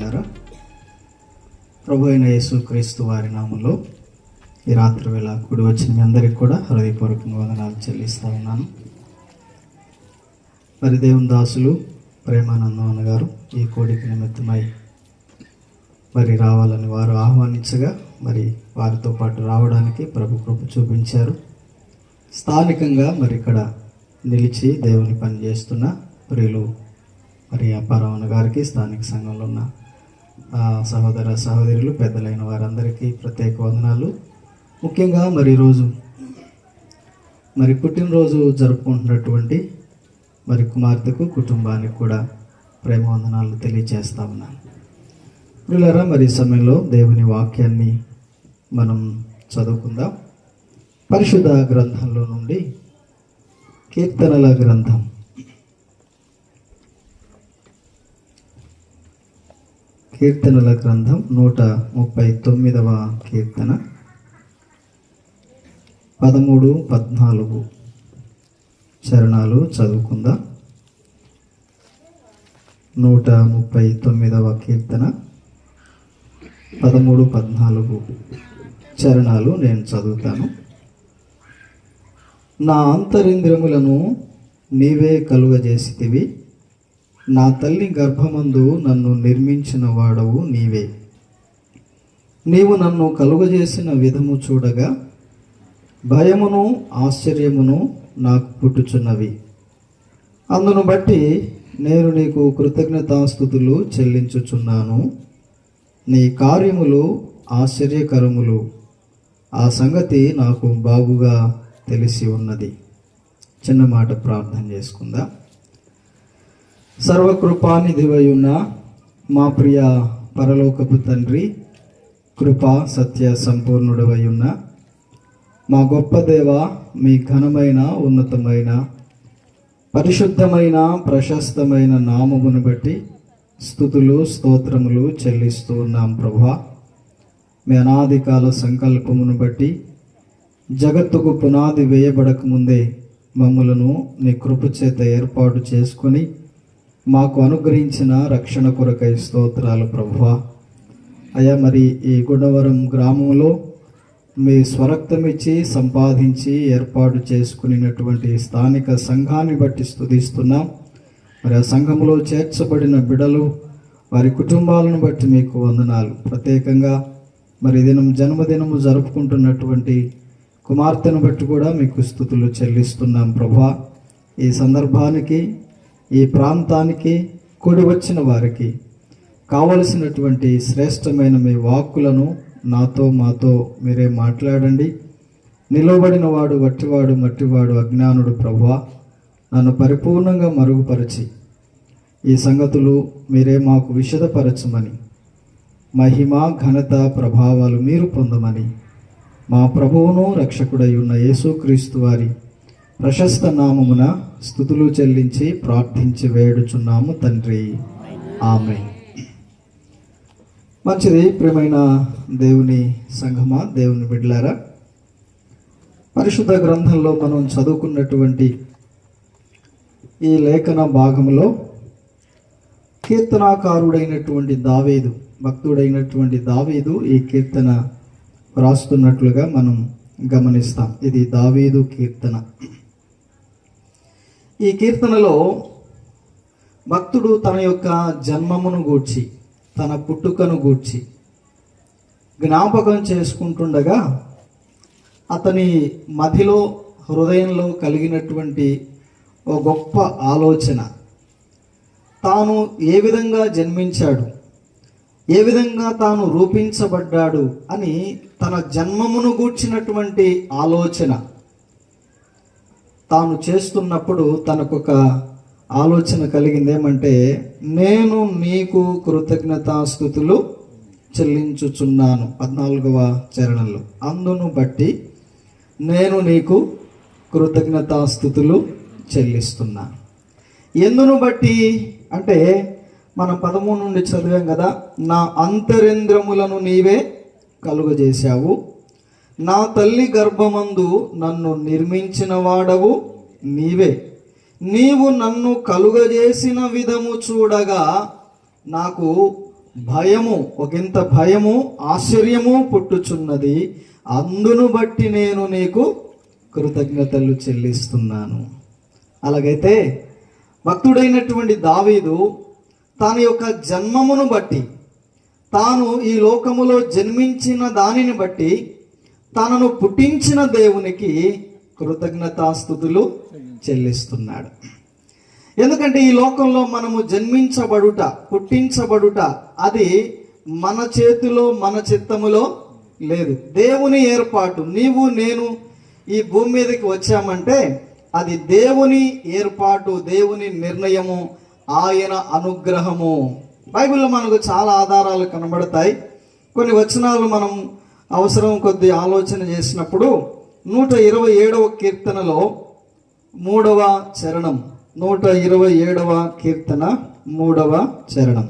బిడ్డలారా, ప్రభు అయిన యేసుక్రీస్తు వారి నామంలో ఈ రాత్రి వేళ కూడి వచ్చిన మీ అందరికీ కూడా హృదయపూర్వకంగా వందనాలు చెల్లిస్తూ ఉన్నాను. మరి దేవుని దాసులు ప్రేమానందం అన్నగారు ఈ కోడికి నిమిత్తమై మరి రావాలని వారు ఆహ్వానించగా మరి వారితో పాటు రావడానికి ప్రభు కృప చూపించారు. స్థానికంగా మరి ఇక్కడ నిలిచి దేవుని పని చేస్తున్న ప్రియులు మరి అప్పారావణ గారికి, స్థానిక సంఘంలో ఉన్న సహోదర సహోదరులు, పెద్దలైన వారందరికీ ప్రత్యేక వందనాలు. ముఖ్యంగా మరి ఈరోజు మరి పుట్టినరోజు జరుపుకుంటున్నటువంటి మరి కుమార్తెకు, కుటుంబానికి కూడా ప్రేమ వందనాలు తెలియజేస్తా ఉన్నాను. ప్రియులారా, మరి ఈ సమయంలో దేవుని వాక్యాన్ని మనం చదువుకుందాం. పరిశుద్ధ గ్రంథంలో నుండి కీర్తనల గ్రంథం 139వ కీర్తన 13, 14 చరణాలు చదువుకుందాం. 139వ కీర్తన 13, 14 చరణాలు నేను చదువుతాను. నా అంతరింద్రియములను నీవే కలుగజేసితివి, నా తల్లి గర్భమందు నన్ను నిర్మించిన వాడవు నీవే. నీవు నన్ను కలుగజేసిన విధము చూడగా భయమును ఆశ్చర్యమును నాకు పుట్టుచున్నవి. అందును బట్టి నేను నీకు కృతజ్ఞతాస్తుతులు చెల్లించుచున్నాను. నీ కార్యములు ఆశ్చర్యకరములు, ఆ సంగతి నాకు బాగుగా తెలిసి ఉన్నది. చిన్న మాట ప్రార్థన చేసుకుందాం. సర్వకృపానిధివై ఉన్న మా ప్రియ పరలోకపు తండ్రి, కృపా సత్య సంపూర్ణుడవై ఉన్న మా గొప్ప దేవ, మీ ఘనమైన ఉన్నతమైన పరిశుద్ధమైన ప్రశస్తమైన నామమును బట్టి స్తుతులు స్తోత్రములు చెల్లిస్తూ ఉన్నాం ప్రభువా. మీ అనాది కాల సంకల్పమును బట్టి జగత్తుకు పునాది వేయబడక ముందే మమ్ములను నీ కృప చేత ఏర్పాటు చేసుకొని మాకు అనుగ్రహించిన రక్షణ కొరకై స్తోత్రాలు ప్రభువా. అయ్యా, మరి ఈ గుణవరం గ్రామంలో మీ స్వరక్తమిచ్చి సంపాదించి ఏర్పాటు చేసుకునేటువంటి స్థానిక సంఘాన్ని బట్టి స్తుతిస్తున్నాం. మరి ఆ సంఘంలో చేర్చబడిన బిడలు, వారి కుటుంబాలను బట్టి మీకు వందనాలు. ప్రత్యేకంగా మరి దినం జన్మదినము జరుపుకుంటున్నటువంటి కుమార్తెను బట్టి కూడా మీకు స్తుతులు చెల్లిస్తున్నాం ప్రభువా. ఈ సందర్భానికి, ఈ ప్రాంతానికి కూడి వచ్చిన వారికి కావలసినటువంటి శ్రేష్టమైన మీ వాక్కులను నాతో మాతో మీరే మాట్లాడండి. నిలవబడిన వాడు వట్టివాడు మట్టివాడు అజ్ఞానుడు ప్రభువా. నన్ను పరిపూర్ణంగా మరుగుపరిచి ఈ సంగతులు మీరే మాకు విశదపరచమని, మహిమ ఘనత ప్రభావాలు మీరు పొందమని మా ప్రభువును రక్షకుడై ఉన్న యేసుక్రీస్తు వారి ప్రశస్త నామమున స్తుతులు చెల్లించి ప్రార్థించి వేడుచున్నాము తండ్రి, ఆమేన్. మంచిది. ప్రియమైన దేవుని సంఘమా, దేవుని బిడ్డలారా, పరిశుద్ధ గ్రంథంలో మనం చదువుకున్నటువంటి ఈ లేఖన భాగంలో కీర్తనాకారుడైనటువంటి దావీదు, భక్తుడైనటువంటి దావీదు ఈ కీర్తన రాస్తున్నట్లుగా మనం గమనిస్తాం. ఇది దావీదు కీర్తన. ఈ కీర్తనలో భక్తుడు తన యొక్క జన్మమును గూర్చి, తన పుట్టుకను గూర్చి జ్ఞాపకం చేసుకుంటుండగా అతని మదిలో, హృదయంలో కలిగినటువంటి ఓ గొప్ప ఆలోచన, తాను ఏ విధంగా జన్మించాడు, ఏ విధంగా తాను రూపించబడ్డాడు అని తన జన్మమును గూర్చినటువంటి ఆలోచన తాను చేస్తున్నప్పుడు తనకొక ఆలోచన కలిగింది. ఏమంటే, నేను నీకు కృతజ్ఞతాస్తుతులు చెల్లించుచున్నాను. 14వ చరణంలో, అందును బట్టి నేను నీకు కృతజ్ఞతాస్తుతులు చెల్లిస్తున్నాను. ఎందును బట్టి అంటే మనం 13 నుండి చదివాం కదా. నా అంతరింద్రములను నీవే కలుగజేశావు, నా తల్లి గర్భమందు నన్ను నిర్మించిన వాడవు నీవే. నీవు నన్ను కలుగజేసిన విధము చూడగా నాకు భయము, ఒకంత భయము ఆశ్చర్యము పుట్టుచున్నది. అందును బట్టి నేను నీకు కృతజ్ఞతలు చెల్లిస్తున్నాను. అలాగైతే భక్తుడైనటువంటి దావీదు తన యొక్క జన్మమును బట్టి, తాను ఈ లోకములో జన్మించిన దానిని బట్టి, తనను పుట్టించిన దేవునికి కృతజ్ఞతాస్తుతులు చెల్లిస్తున్నాడు. ఎందుకంటే ఈ లోకంలో మనము జన్మించబడుట, పుట్టించబడుట అది మన చేతిలో, మన చిత్తములో లేదు. దేవుని ఏర్పాటు. నీవు నేను ఈ భూమి మీదకి వచ్చామంటే అది దేవుని ఏర్పాటు, దేవుని నిర్ణయము, ఆయన అనుగ్రహము. బైబిల్లో మనకు చాలా ఆధారాలు కనబడతాయి. కొన్ని వచనాలు మనం అవసరం కొద్ది ఆలోచన చేసినప్పుడు 127వ కీర్తనలో 3వ చరణం, 127వ కీర్తన 3వ చరణం.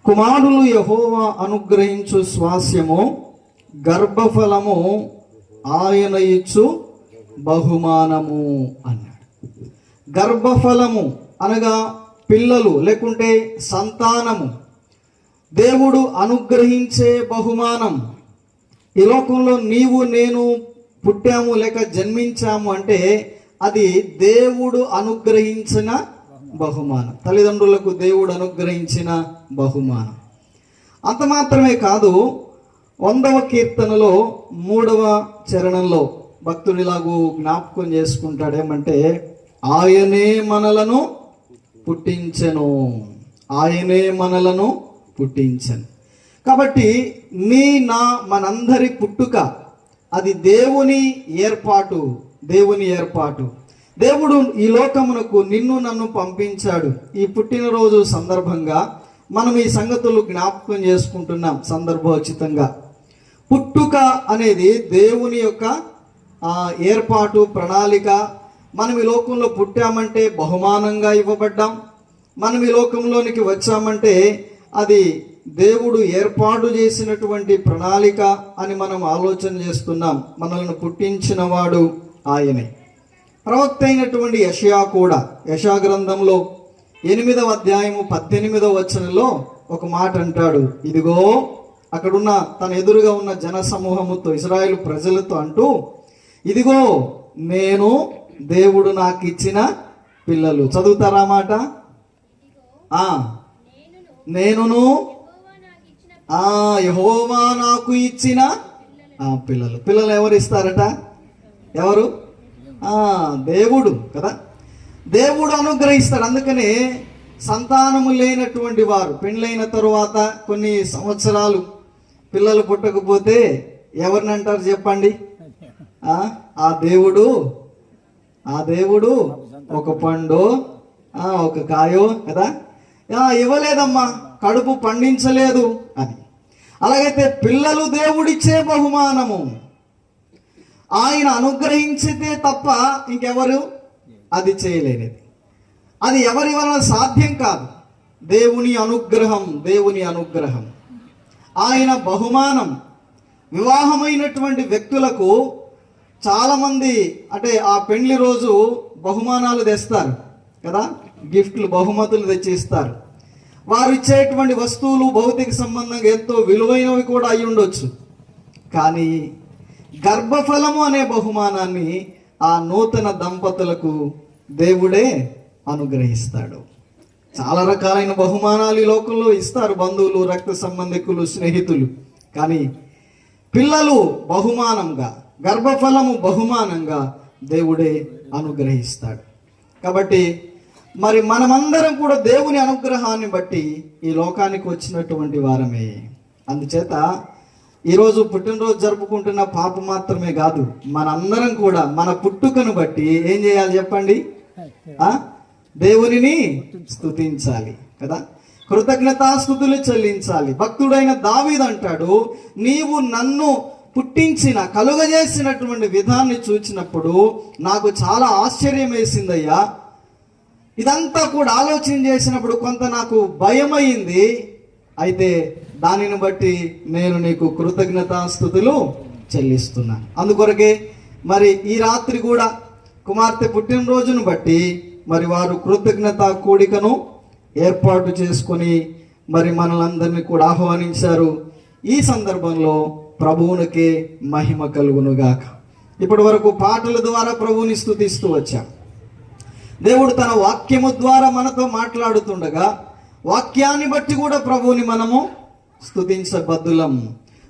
కుమారులు యెహోవా అనుగ్రహించు స్వాస్యము, గర్భఫలము ఆయన ఇచ్చు బహుమానము అన్నాడు. గర్భఫలము అనగా పిల్లలు లేకుంటే సంతానము, దేవుడు అనుగ్రహించే బహుమానం. ఈ లోకంలో నీవు నేను పుట్టాము లేక జన్మించాము అంటే అది దేవుడు అనుగ్రహించిన బహుమానం. తల్లిదండ్రులకు దేవుడు అనుగ్రహించిన బహుమానం. అంత మాత్రమే కాదు, 100వ కీర్తనలో 3వ చరణంలో భక్తుడిలాగూ జ్ఞాపకం చేసుకుంటాడు. ఏమంటే ఆయనే మనలను పుట్టించెను, ఆయనే మనలను పుట్టించెను. కాబట్టి మనందరి పుట్టుక అది దేవుని ఏర్పాటు, దేవుని ఏర్పాటు. దేవుడు ఈ లోకమునకు నిన్ను నన్ను పంపించాడు. ఈ పుట్టినరోజు సందర్భంగా మనం ఈ సంగతులు జ్ఞాపకం చేసుకుంటున్నాం సందర్భోచితంగా. పుట్టుక అనేది దేవుని యొక్క ఏర్పాటు, ప్రణాళిక. మనం ఈ లోకంలో పుట్టామంటే బహుమానంగా ఇవ్వబడ్డాం. మనం ఈ లోకంలోనికి వచ్చామంటే అది దేవుడు ఏర్పాటు చేసినటువంటి ప్రణాళిక అని మనం ఆలోచన చేస్తున్నాం. మనల్ని పుట్టించిన వాడు ఆయనే. ప్రవక్త అయినటువంటి యెషయా కూడా యెషయా గ్రంథంలో 8వ అధ్యాయము 18వ వచనంలో ఒక మాట అంటాడు. ఇదిగో, అక్కడున్న తన ఎదురుగా ఉన్న జన సమూహముతో, ఇశ్రాయేలు ప్రజలతో అంటూ, ఇదిగో నేను దేవుడు నాకు ఇచ్చిన పిల్లలు. చదువుతారా మాట? నేనును యెహోవా నాకు ఇచ్చిన పిల్లలు. పిల్లలు ఎవరు ఇస్తారట? ఎవరు? దేవుడు కదా. దేవుడు అనుగ్రహిస్తాడు. అందుకనే సంతానము లేనటువంటి వారు పెళ్ళైన తరువాత కొన్ని సంవత్సరాలు పిల్లలు పుట్టకపోతే ఎవరిని అంటారు చెప్పండి? ఆ దేవుడు ఒక పండు, ఒక కాయో కదా ఇవ్వలేదమ్మా, కడుపు పండించలేదు అని. అలాగైతే పిల్లలు దేవుడిచ్చే బహుమానము. ఆయన అనుగ్రహించితే తప్ప ఇంకెవరు అది చేయలేనిది. అది ఎవరి వలన సాధ్యం కాదు. దేవుని అనుగ్రహం, దేవుని అనుగ్రహం. ఆయన బహుమానం. వివాహమైనటువంటి వ్యక్తులకు చాలామంది అంటే ఆ పెళ్లి రోజు బహుమానాలు తెస్తారు కదా, గిఫ్ట్లు, బహుమతులు తెచ్చి ఇస్తారు. వారు ఇచ్చేటువంటి వస్తువులు భౌతిక సంబంధంగా ఎంతో విలువైనవి కూడా అయి ఉండొచ్చు. కానీ గర్భఫలము అనే బహుమానాన్ని ఆ నూతన దంపతులకు దేవుడే అనుగ్రహిస్తాడు. చాలా రకాలైన బహుమానాలు ఈ లోకంలో ఇస్తారు బంధువులు, రక్త సంబంధికులు, స్నేహితులు. కానీ పిల్లలు బహుమానంగా, గర్భఫలము బహుమానంగా దేవుడే అనుగ్రహిస్తాడు. కాబట్టి మరి మనమందరం కూడా దేవుని అనుగ్రహాన్ని బట్టి ఈ లోకానికి వచ్చినటువంటి వారమే. అందుచేత ఈరోజు పుట్టినరోజు జరుపుకుంటున్న పాప మాత్రమే కాదు, మనందరం కూడా మన పుట్టుకను బట్టి ఏం చేయాలి చెప్పండి? దేవునిని స్తుతించాలి కదా, కృతజ్ఞతాస్తుతులు చెల్లించాలి. భక్తుడైన దావీదు అంటాడు, నీవు నన్ను పుట్టించిన, కలుగజేసినటువంటి విధాన్ని చూచినప్పుడు నాకు చాలా ఆశ్చర్యం వేసిందయ్యా. ఇదంతా కూడా ఆలోచన చేసినప్పుడు కొంత నాకు భయమైంది. అయితే దానిని బట్టి నేను నీకు కృతజ్ఞతాస్తుతులు చెల్లిస్తున్నాను. అందుకొరకే మరి ఈ రాత్రి కూడా కుమార్తె పుట్టినరోజును బట్టి మరి వారు కృతజ్ఞత కూడికను ఏర్పాటు చేసుకొని మరి మనలందరినీ కూడా ఆహ్వానించారు. ఈ సందర్భంలో ప్రభువునికే మహిమ కలుగునుగాక. ఇప్పటి వరకు పాటల ద్వారా ప్రభువుని స్తుతిస్తూ వచ్చాం. దేవుడు తన వాక్యము ద్వారా మనతో మాట్లాడుతుండగా వాక్యాన్ని బట్టి కూడా ప్రభువుని మనము స్తుతించబద్దులం.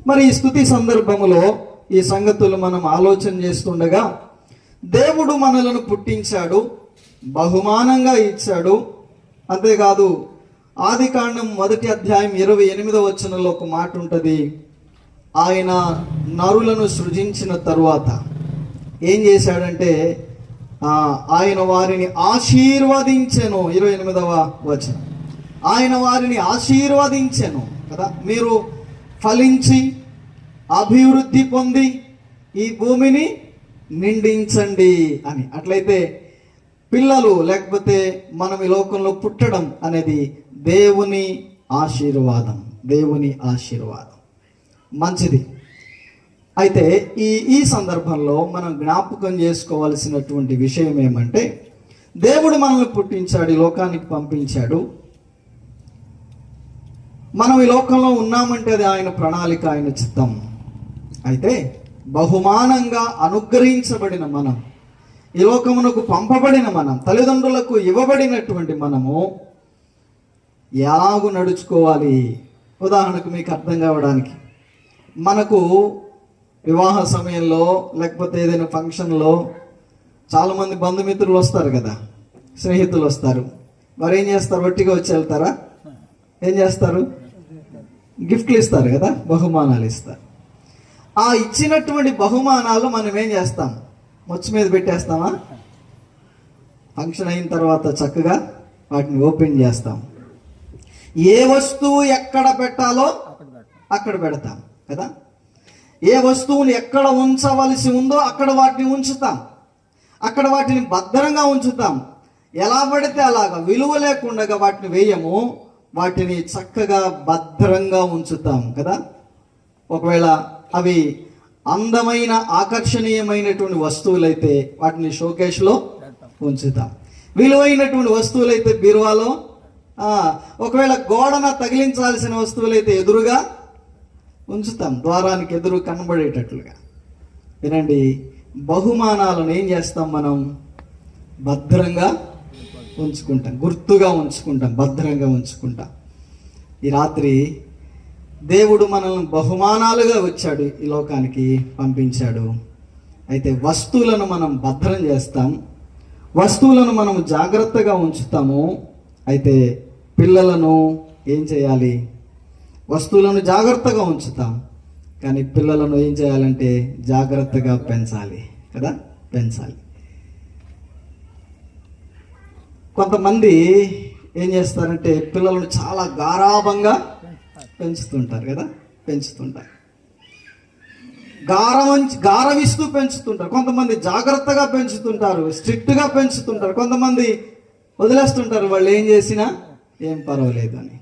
మరి ఈ స్తుతి సందర్భములో ఈ సంగతులు మనం ఆలోచన చేస్తుండగా దేవుడు మనలను పుట్టించాడు, బహుమానంగా ఇచ్చాడు. అంతేకాదు ఆదికాండం 1వ అధ్యాయం 28వ వచనంలో ఒక మాట ఉంటుంది. ఆయన నరులను సృజించిన తరువాత ఏం చేశాడంటే ఆయన వారిని ఆశీర్వదించెను. 28వ వచనం, ఆయన వారిని ఆశీర్వదించెను కదా, మీరు ఫలించి అభివృద్ధి పొంది ఈ భూమిని నిండించండి అని. అట్లయితే పిల్లలు లేకపోతే మనం ఈ లోకంలో పుట్టడం అనేది దేవుని ఆశీర్వాదం, దేవుని ఆశీర్వాదం. మంచిది. అయితే ఈ సందర్భంలో మనం జ్ఞాపకం చేసుకోవాల్సినటువంటి విషయం ఏమంటే, దేవుడు మనల్ని పుట్టించాడు, ఈ లోకానికి పంపించాడు. మనం ఈ లోకంలో ఉన్నామంటే అది ఆయన ప్రణాళిక, ఆయన చిత్తం. అయితే బహుమానంగా అనుగ్రహించబడిన మనం, ఈ లోకమునకు పంపబడిన మనం, తల్లిదండ్రులకు ఇవ్వబడినటువంటి మనము ఎలాగూ నడుచుకోవాలి? ఉదాహరణకు మీకు అర్థం కావడానికి, మనకు వివాహ సమయంలో లేకపోతే ఏదైనా ఫంక్షన్లో చాలామంది బంధుమిత్రులు వస్తారు కదా, స్నేహితులు వస్తారు. వారు ఏం చేస్తారు? ఒట్టిగా వచ్చి వెళ్తారా? ఏం చేస్తారు? గిఫ్ట్లు ఇస్తారు కదా, బహుమానాలు ఇస్తారు. ఆ ఇచ్చినటువంటి బహుమానాలు మనం ఏం చేస్తాం? మొచ్చు మీద పెట్టేస్తామా? ఫంక్షన్ అయిన తర్వాత చక్కగా వాటిని ఓపెన్ చేస్తాం. ఏ వస్తువు ఎక్కడ పెట్టాలో అక్కడ పెడతాం కదా. ఏ వస్తువుని ఎక్కడ ఉంచవలసి ఉందో అక్కడ వాటిని ఉంచుతాం, అక్కడ వాటిని భద్రంగా ఉంచుతాం. ఎలా పడితే అలాగా విలువ లేకుండా వాటిని వేయము, వాటిని చక్కగా భద్రంగా ఉంచుతాం కదా. ఒకవేళ అవి అందమైన ఆకర్షణీయమైనటువంటి వస్తువులైతే వాటిని షోకేస్లో ఉంచుతాం. విలువైనటువంటి వస్తువులైతే బీరువాలో, ఒకవేళ గోడన తగిలించాల్సిన వస్తువులైతే ఎదురుగా ఉంచుతాం, ద్వారానికి ఎదురు కనబడేటట్లుగా. వినండి, బహుమానాలను ఏం చేస్తాం? మనం భద్రంగా ఉంచుకుంటాం, గుర్తుగా ఉంచుకుంటాం, భద్రంగా ఉంచుకుంటాం. ఈ రాత్రి దేవుడు మనల్ని బహుమానాలుగా వచ్చాడు, ఈ లోకానికి పంపించాడు. అయితే వస్తువులను మనం భద్రం చేస్తాం, వస్తువులను మనం జాగ్రత్తగా ఉంచుతాము. అయితే పిల్లలను ఏం చేయాలి? వస్తువులను జాగ్రత్తగా ఉంచుతాం, కానీ పిల్లలను ఏం చేయాలంటే జాగ్రత్తగా పెంచాలి కదా, పెంచాలి. కొంతమంది ఏం చేస్తారంటే పిల్లలను చాలా గారాబంగా పెంచుతుంటారు కదా, పెంచుతుంటారు, గారవిస్తూ పెంచుతుంటారు. కొంతమంది జాగ్రత్తగా పెంచుతుంటారు, స్ట్రిక్ట్గా పెంచుతుంటారు. కొంతమంది వదిలేస్తుంటారు, వాళ్ళు ఏం చేసినా ఏం పర్వాలేదు అని.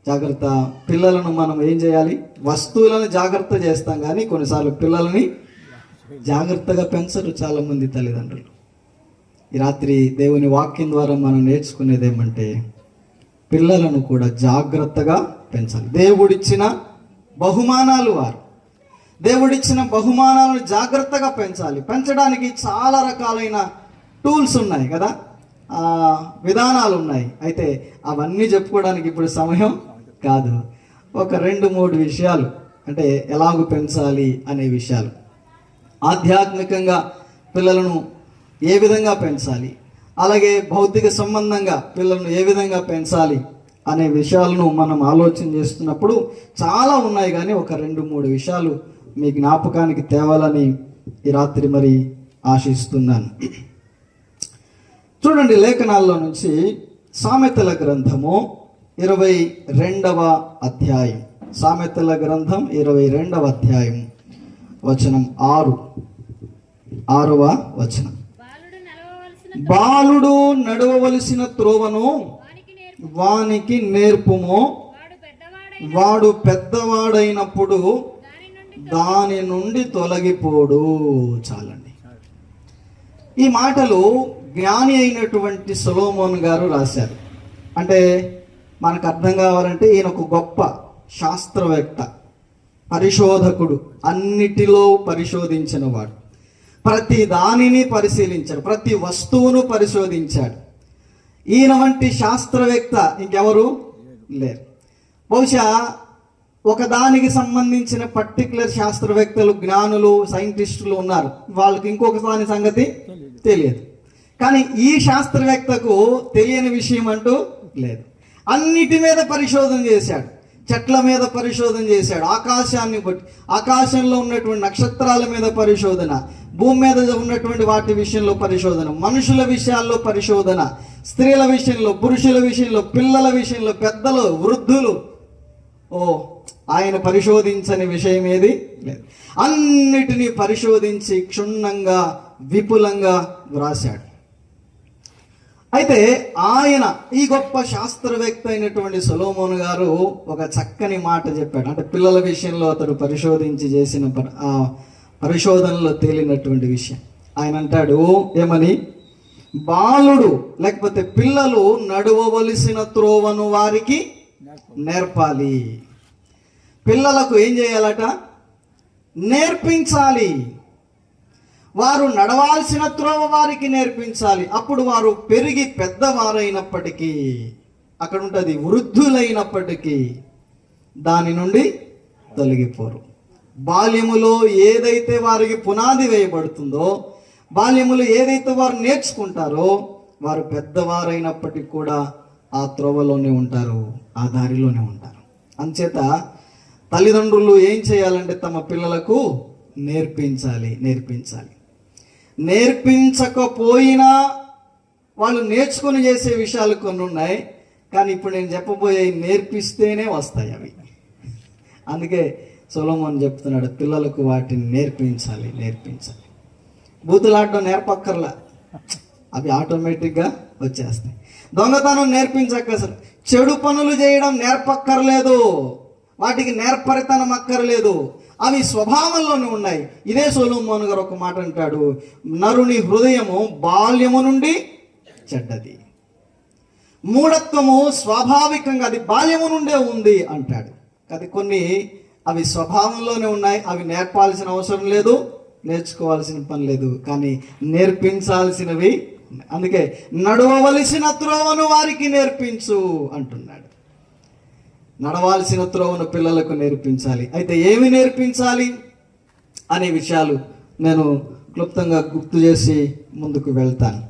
జాగ్రత్త. పిల్లలను మనం ఏం చేయాలి? వస్తువులను జాగ్రత్త చేస్తాం, కానీ కొన్నిసార్లు పిల్లలని జాగ్రత్తగా పెంచరు చాలామంది తల్లిదండ్రులు. ఈ రాత్రి దేవుని వాక్యం ద్వారా మనం నేర్చుకునేది ఏమంటే, పిల్లలను కూడా జాగ్రత్తగా పెంచాలి. దేవుడిచ్చిన బహుమానాలు వారు, దేవుడిచ్చిన బహుమానాలను జాగ్రత్తగా పెంచాలి. పెంచడానికి చాలా రకాలైన టూల్స్ ఉన్నాయి కదా, విధానాలు ఉన్నాయి. అయితే అవన్నీ చెప్పుకోవడానికి ఇప్పుడు సమయం కాదు. ఒక 2-3 విషయాలు, అంటే ఎలాగూ పెంచాలి అనే విషయాలు, ఆధ్యాత్మికంగా పిల్లలను ఏ విధంగా పెంచాలి, అలాగే భౌతిక సంబంధంగా పిల్లలను ఏ విధంగా పెంచాలి అనే విషయాలను మనం ఆలోచన చేస్తున్నప్పుడు చాలా ఉన్నాయి. కానీ ఒక 2-3 విషయాలు మీ జ్ఞాపకానికి తేవాలని ఈ రాత్రి మరి ఆశిస్తున్నాను. చూడండి, లేఖనాల్లో నుంచి సామెతల గ్రంథము 22వ అధ్యాయం, సామెతల గ్రంథం 22వ అధ్యాయం వచనం 6వ వచనం. బాలుడు నడవవలసిన త్రోవను వానికి నేర్పుము, వాడు పెద్దవాడైనప్పుడు దాని నుండి తొలగిపోడు. చాలండి. ఈ మాటలు జ్ఞాని అయినటువంటి సొలొమోను గారు రాశారు. అంటే మనకు అర్థం కావాలంటే ఈయన ఒక గొప్ప శాస్త్రవేత్త, పరిశోధకుడు, అన్నిటిలో పరిశోధించిన వాడు, ప్రతి దానిని పరిశీలించాడు, ప్రతి వస్తువును పరిశోధించాడు. ఈయన వంటి శాస్త్రవేత్త ఇంకెవరు లేరు. బహుశా ఒకదానికి సంబంధించిన పర్టికులర్ శాస్త్రవేత్తలు, జ్ఞానులు, సైంటిస్టులు ఉన్నారు, వాళ్ళకి ఇంకొక దాని సంగతి తెలియదు. కానీ ఈ శాస్త్రవేత్తకు తెలియని విషయం అంటూ లేదు. అన్నిటి మీద పరిశోధన చేశాడు, చెట్ల మీద పరిశోధన చేశాడు, ఆకాశాన్ని బట్టి, ఆకాశంలో ఉన్నటువంటి నక్షత్రాల మీద పరిశోధన, భూమి మీద ఉన్నటువంటి వాటి విషయంలో పరిశోధన, మనుషుల విషయాల్లో పరిశోధన, స్త్రీల విషయంలో, పురుషుల విషయంలో, పిల్లల విషయంలో, పెద్దలు, వృద్ధులు. ఆయన పరిశోధించని విషయం ఏది లేదు. అన్నిటినీ పరిశోధించి క్షుణ్ణంగా, విపులంగా వ్రాశాడు. అయితే ఆయన, ఈ గొప్ప శాస్త్రవేత్త అయినటువంటి సొలొమోను గారు ఒక చక్కని మాట చెప్పాడు. అంటే పిల్లల విషయంలో అతడు పరిశోధించి చేసిన పరిశోధనలో తేలినటువంటి విషయం. ఆయన అంటాడు ఏమని, బాలుడు లేకపోతే పిల్లలు నడవవలసిన త్రోవను వారికి నేర్పాలి. పిల్లలకు ఏం చేయాలట? నేర్పించాలి. వారు నడవాల్సిన త్రోవ వారికి నేర్పించాలి. అప్పుడు వారు పెరిగి పెద్దవారైనప్పటికీ, అక్కడ ఉంటుంది, వృద్ధులైనప్పటికీ దాని నుండి తొలగిపోరు. బాల్యములో ఏదైతే వారికి పునాది వేయబడుతుందో, బాల్యములో ఏదైతే వారు నేర్చుకుంటారో, వారు పెద్దవారైనప్పటికీ కూడా ఆ త్రోవలోనే ఉంటారు, ఆ దారిలోనే ఉంటారు. అంచేత తల్లిదండ్రులు ఏం చేయాలంటే తమ పిల్లలకు నేర్పించాలి. నేర్పించకపోయినా వాళ్ళు నేర్చుకుని చేసే విషయాలు కొన్ని ఉన్నాయి. కానీ ఇప్పుడు నేను చెప్పబోయే నేర్పిస్తేనే వస్తాయి అవి. అందుకే సొలొమోను చెప్తున్నాడు, పిల్లలకు వాటిని నేర్పించాలి. బూతులాడడం నేర్పక్కర్లా, అవి ఆటోమేటిక్గా వచ్చేస్తాయి. దొంగతనం నేర్పించక్కర్లేదు, చెడు పనులు చేయడం నేర్పక్కర్లేదు, వాటికి నేర్పరితనం అక్కర్లేదు, అవి స్వభావంలోనే ఉన్నాయి. ఇదే సొలొమోను గారు ఒక మాట అంటాడు, నరుని హృదయము బాల్యము నుండి చెడ్డది, మూఢత్వము స్వాభావికంగా అది బాల్యము నుండే ఉంది అంటాడు. అది కొన్ని అవి స్వభావంలోనే ఉన్నాయి, అవి నేర్పాల్సిన అవసరం లేదు, నేర్చుకోవాల్సిన పని లేదు, కానీ నేర్పించాల్సినవి. అందుకే నడవవలసిన త్రోవను వారికి నేర్పించు అంటున్నాడు. నడవాల్సిన త్రోవను పిల్లలకు నేర్పించాలి. అయితే ఏమి నేర్పించాలి అనే విషయాలు నేను క్లుప్తంగా గుర్తు చేసి ముందుకు వెళ్తాను.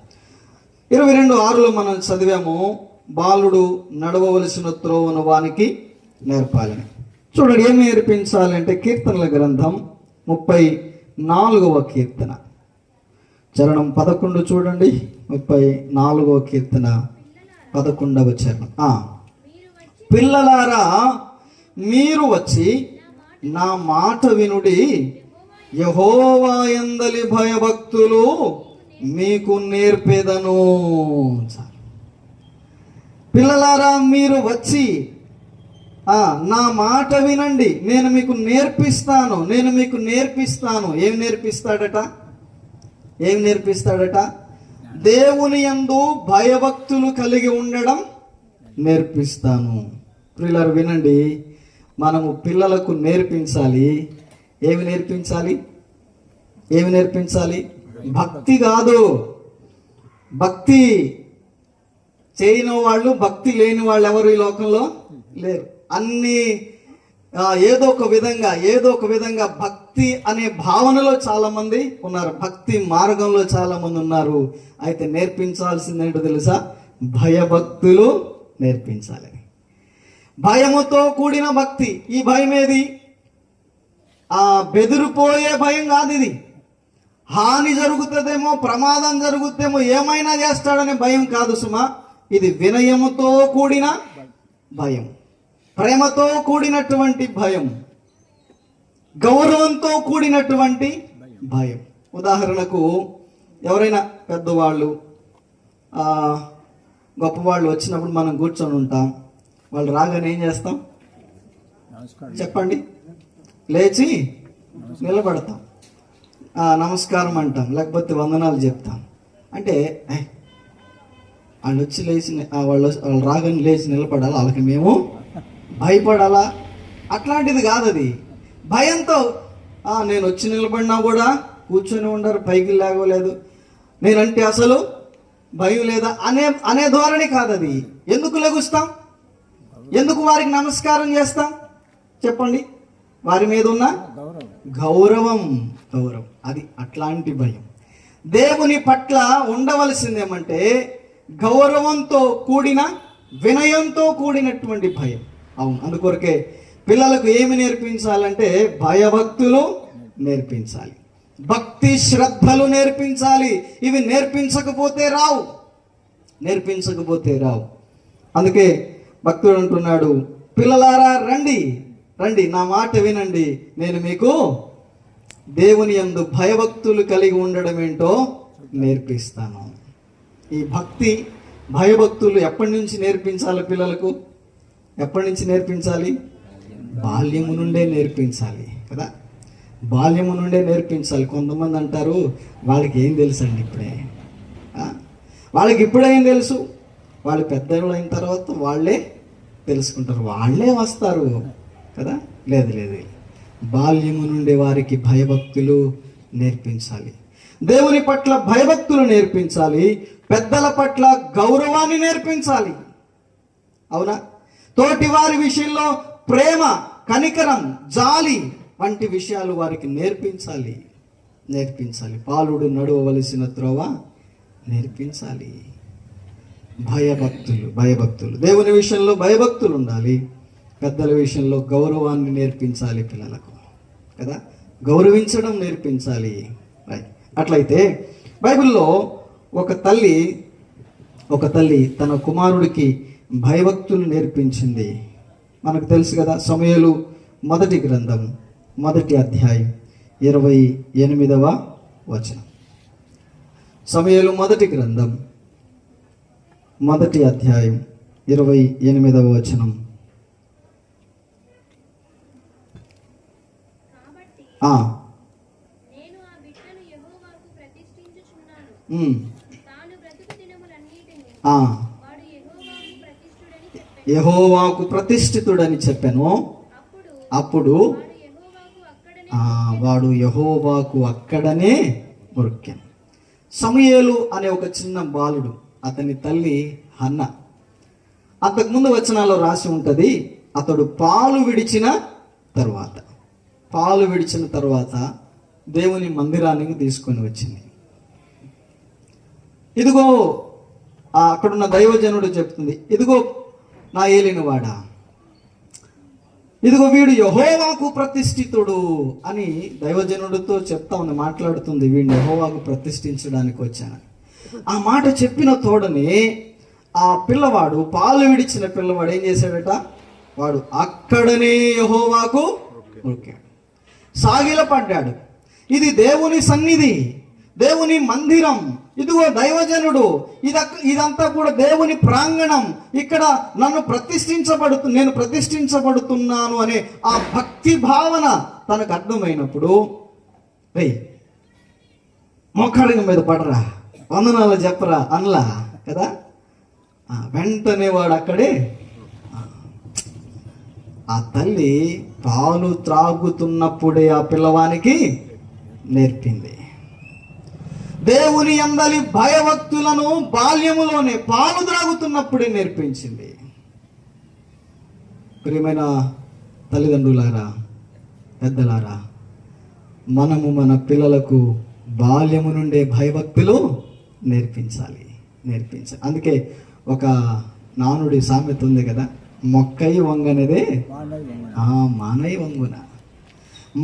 22:6 మనం చదివాము, బాలుడు నడవవలసిన త్రోవను వానికి నేర్పాలని. చూడండి ఏమి నేర్పించాలి అంటే, కీర్తనల గ్రంథం 34వ కీర్తన చరణం 11 చూడండి. 34వ కీర్తన 11వ చరణం. పిల్లలారా మీరు వచ్చి నా మాట వినుడి, యెహోవా యందలి భయభక్తులు మీకు నేర్పెదను. పిల్లలారా మీరు వచ్చి నా మాట వినండి, నేను మీకు నేర్పిస్తాను. ఏం నేర్పిస్తాడట? దేవుని యందు భయభక్తులు కలిగి ఉండడం నేర్పిస్తాను. పిల్లలు వినండి, మనము పిల్లలకు నేర్పించాలి. ఏమి నేర్పించాలి? భక్తి కాదు. భక్తి చేయని వాళ్ళు, భక్తి లేని వాళ్ళు ఎవరు ఈ లోకంలో లేరు. అన్ని ఏదో ఒక విధంగా భక్తి అనే భావనలో చాలా మంది ఉన్నారు, భక్తి మార్గంలో చాలా మంది ఉన్నారు. అయితే నేర్పించాల్సింది ఏంటో తెలుసా? భయభక్తులు నేర్పించాలి. భయముతో కూడిన భక్తి. ఈ భయం ఏది? బెదిరిపోయే భయం కాదు ఇది. హాని జరుగుతుందేమో, ప్రమాదం జరుగుతుందేమో, ఏమైనా చేస్తాడనే భయం కాదు సుమా. ఇది వినయముతో కూడిన భయం, ప్రేమతో కూడినటువంటి భయం, గౌరవంతో కూడినటువంటి భయం. ఉదాహరణకు ఎవరైనా పెద్దవాళ్ళు, గొప్పవాళ్ళు వచ్చినప్పుడు మనం కూర్చొని ఉంటాం. వాళ్ళు రాగానే ఏం చేస్తాం చెప్పండి? లేచి నిలబడతాం, నమస్కారం అంటాం, లేకపోతే వందనాలు చెప్తాం. అంటే వాళ్ళు వచ్చి లేచి వాళ్ళు రాగానే లేచి నిలబడాలా, వాళ్ళకి మేము భయపడాలా? అట్లాంటిది కాదు అది. భయంతో నేను వచ్చి నిలబడినా కూడా కూర్చొని ఉండరు, పైకి లేగలేదు, నేనంటే అసలు భయం లేదా అనే ధోరణి కాదు అది. ఎందుకు లెగుస్తాం? ఎందుకు వారికి నమస్కారం చేస్తాం? చెప్పండి. వారి మీద ఉన్న గౌరవం. అది అట్లాంటి భయం. దేవుని పట్ల ఉండవలసిందేమంటే గౌరవంతో కూడిన, వినయంతో కూడినటువంటి భయం. అవును, అందుకొరకే పిల్లలకు ఏమి నేర్పించాలంటే భయభక్తులు నేర్పించాలి, భక్తి శ్రద్ధలు నేర్పించాలి. ఇవి నేర్పించకపోతే రావు. అందుకే భక్తుడు అంటున్నాడు, పిల్లలారా రండి, నా మాట వినండి, నేను మీకు దేవుని యందు భయభక్తులు కలిగి ఉండడం ఏంటో నేర్పిస్తాను. ఈ భక్తి భయభక్తులు ఎప్పటి నుంచి నేర్పించాలి పిల్లలకు? ఎప్పటి నుంచి నేర్పించాలి? బాల్యము నుండే నేర్పించాలి కదా. బాల్యము నుండే నేర్పించాలి. కొంతమంది అంటారు వాళ్ళకి ఏం తెలుసు అండి ఇప్పుడే, వాళ్ళకి ఇప్పుడేం తెలుసు, వాళ్ళు పెద్దలు అయిన తర్వాత వాళ్ళే తెలుసుకుంటారు, వాళ్ళే వస్తారు కదా. లేదు, బాల్యము నుండి వారికి భయభక్తులు నేర్పించాలి. దేవుని పట్ల భయభక్తులు నేర్పించాలి, పెద్దల పట్ల గౌరవాన్ని నేర్పించాలి. అవునా? తోటి వారి విషయంలో ప్రేమ, కనికరం, జాలి వంటి విషయాలు వారికి నేర్పించాలి. పాలుడు నడవవలసిన త్రోవ నేర్పించాలి. భయభక్తులు దేవుని విషయంలో భయభక్తులు ఉండాలి. పెద్దల విషయంలో గౌరవాన్ని నేర్పించాలి పిల్లలకు కదా. గౌరవించడం నేర్పించాలి. అట్లయితే బైబిల్లో ఒక తల్లి తన కుమారుడికి భయభక్తులు నేర్పించింది. మనకు తెలుసు కదా. సమూయేలు మొదటి గ్రంథం 1వ అధ్యాయం 28వ వచనం. సమూయేలు మొదటి గ్రంథం 1వ అధ్యాయం 28వ వచనం. యెహోవాకు ప్రతిష్ఠితుడని చెప్పాను. అప్పుడు వాడు యెహోవాకు అక్కడనే మొక్కాను. సమూయేలు అనే ఒక చిన్న బాలుడు, అతని తల్లి హన్న. అంతకుముందు వచనాల్లో రాసి ఉంటుంది, అతడు పాలు విడిచిన తర్వాత దేవుని మందిరానికి తీసుకొని వచ్చింది. ఇదిగో అక్కడున్న దైవజనుడు చెప్తుంది, ఇదిగో నా ఏలినవాడా, ఇదిగో వీడు యెహోవాకు ప్రతిష్ఠితుడు అని దైవజనుడితో చెప్తా ఉంది, మాట్లాడుతుంది. వీడిని యెహోవాకు ప్రతిష్ఠించడానికి వచ్చాను. ఆ మాట చెప్పిన తోడనే ఆ పిల్లవాడు, పాలు విడిచిన పిల్లవాడు ఏం చేశాడట? వాడు అక్కడనే యెహోవాకు మొక్కాడు, సాగిలపడ్డాడు. ఇది దేవుని సన్నిధి, దేవుని మందిరం, ఇదిగో దైవజనుడు, ఇదంతా కూడా దేవుని ప్రాంగణం. ఇక్కడ నేను ప్రతిష్ఠించబడుతున్నాను అనే ఆ భక్తి భావన తనకు అర్థమైనప్పుడు, మోకాళ్ళ మీద పడరా, వందనాలు చెప్పరా అనలా కదా. వెంటనే వాడు అక్కడే, ఆ తల్లి పాలు త్రాగుతున్నప్పుడే ఆ పిల్లవానికి నేర్పింది. దేవుని యందలి భయభక్తులను బాల్యములోనే పాలు త్రాగుతున్నప్పుడే నేర్పించింది. ప్రియమైన తల్లిదండ్రులారా, పెద్దలారా, మనము మన పిల్లలకు బాల్యము నుండే భయభక్తులు నేర్పించాలి. అందుకే ఒక నానుడి సామెత ఉంది కదా, మొక్కై వంగనేదే మానై వంగున.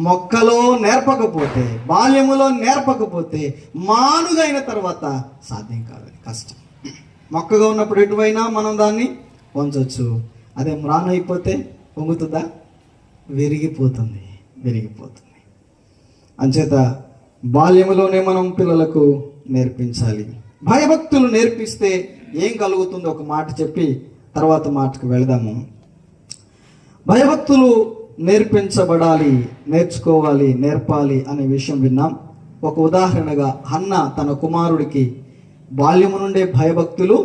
మొక్కలో నేర్పకపోతే, బాల్యములో నేర్పకపోతే మానుగైన తర్వాత సాధ్యం కాదు, కష్టం. మొక్కగా ఉన్నప్పుడు ఎటువైనా మనం దాన్ని వంచవచ్చు. అదే మ్రాను అయిపోతే వంగుతుందా? విరిగిపోతుంది. అంచేత బాల్యములోనే మనం పిల్లలకు నేర్పించాలి. భయభక్తులు నేర్పిస్తే ఏం కలుగుతుందో ఒక మాట చెప్పి తర్వాత మాటకు వెళదాము. భయభక్తులు నేర్పించబడాలి, నేర్చుకోవాలి, నేర్పాలి అనే విషయం విన్నాం. ఒక ఉదాహరణగా హన్న తన కుమారుడికి బాల్యము నుండే భయభక్తులు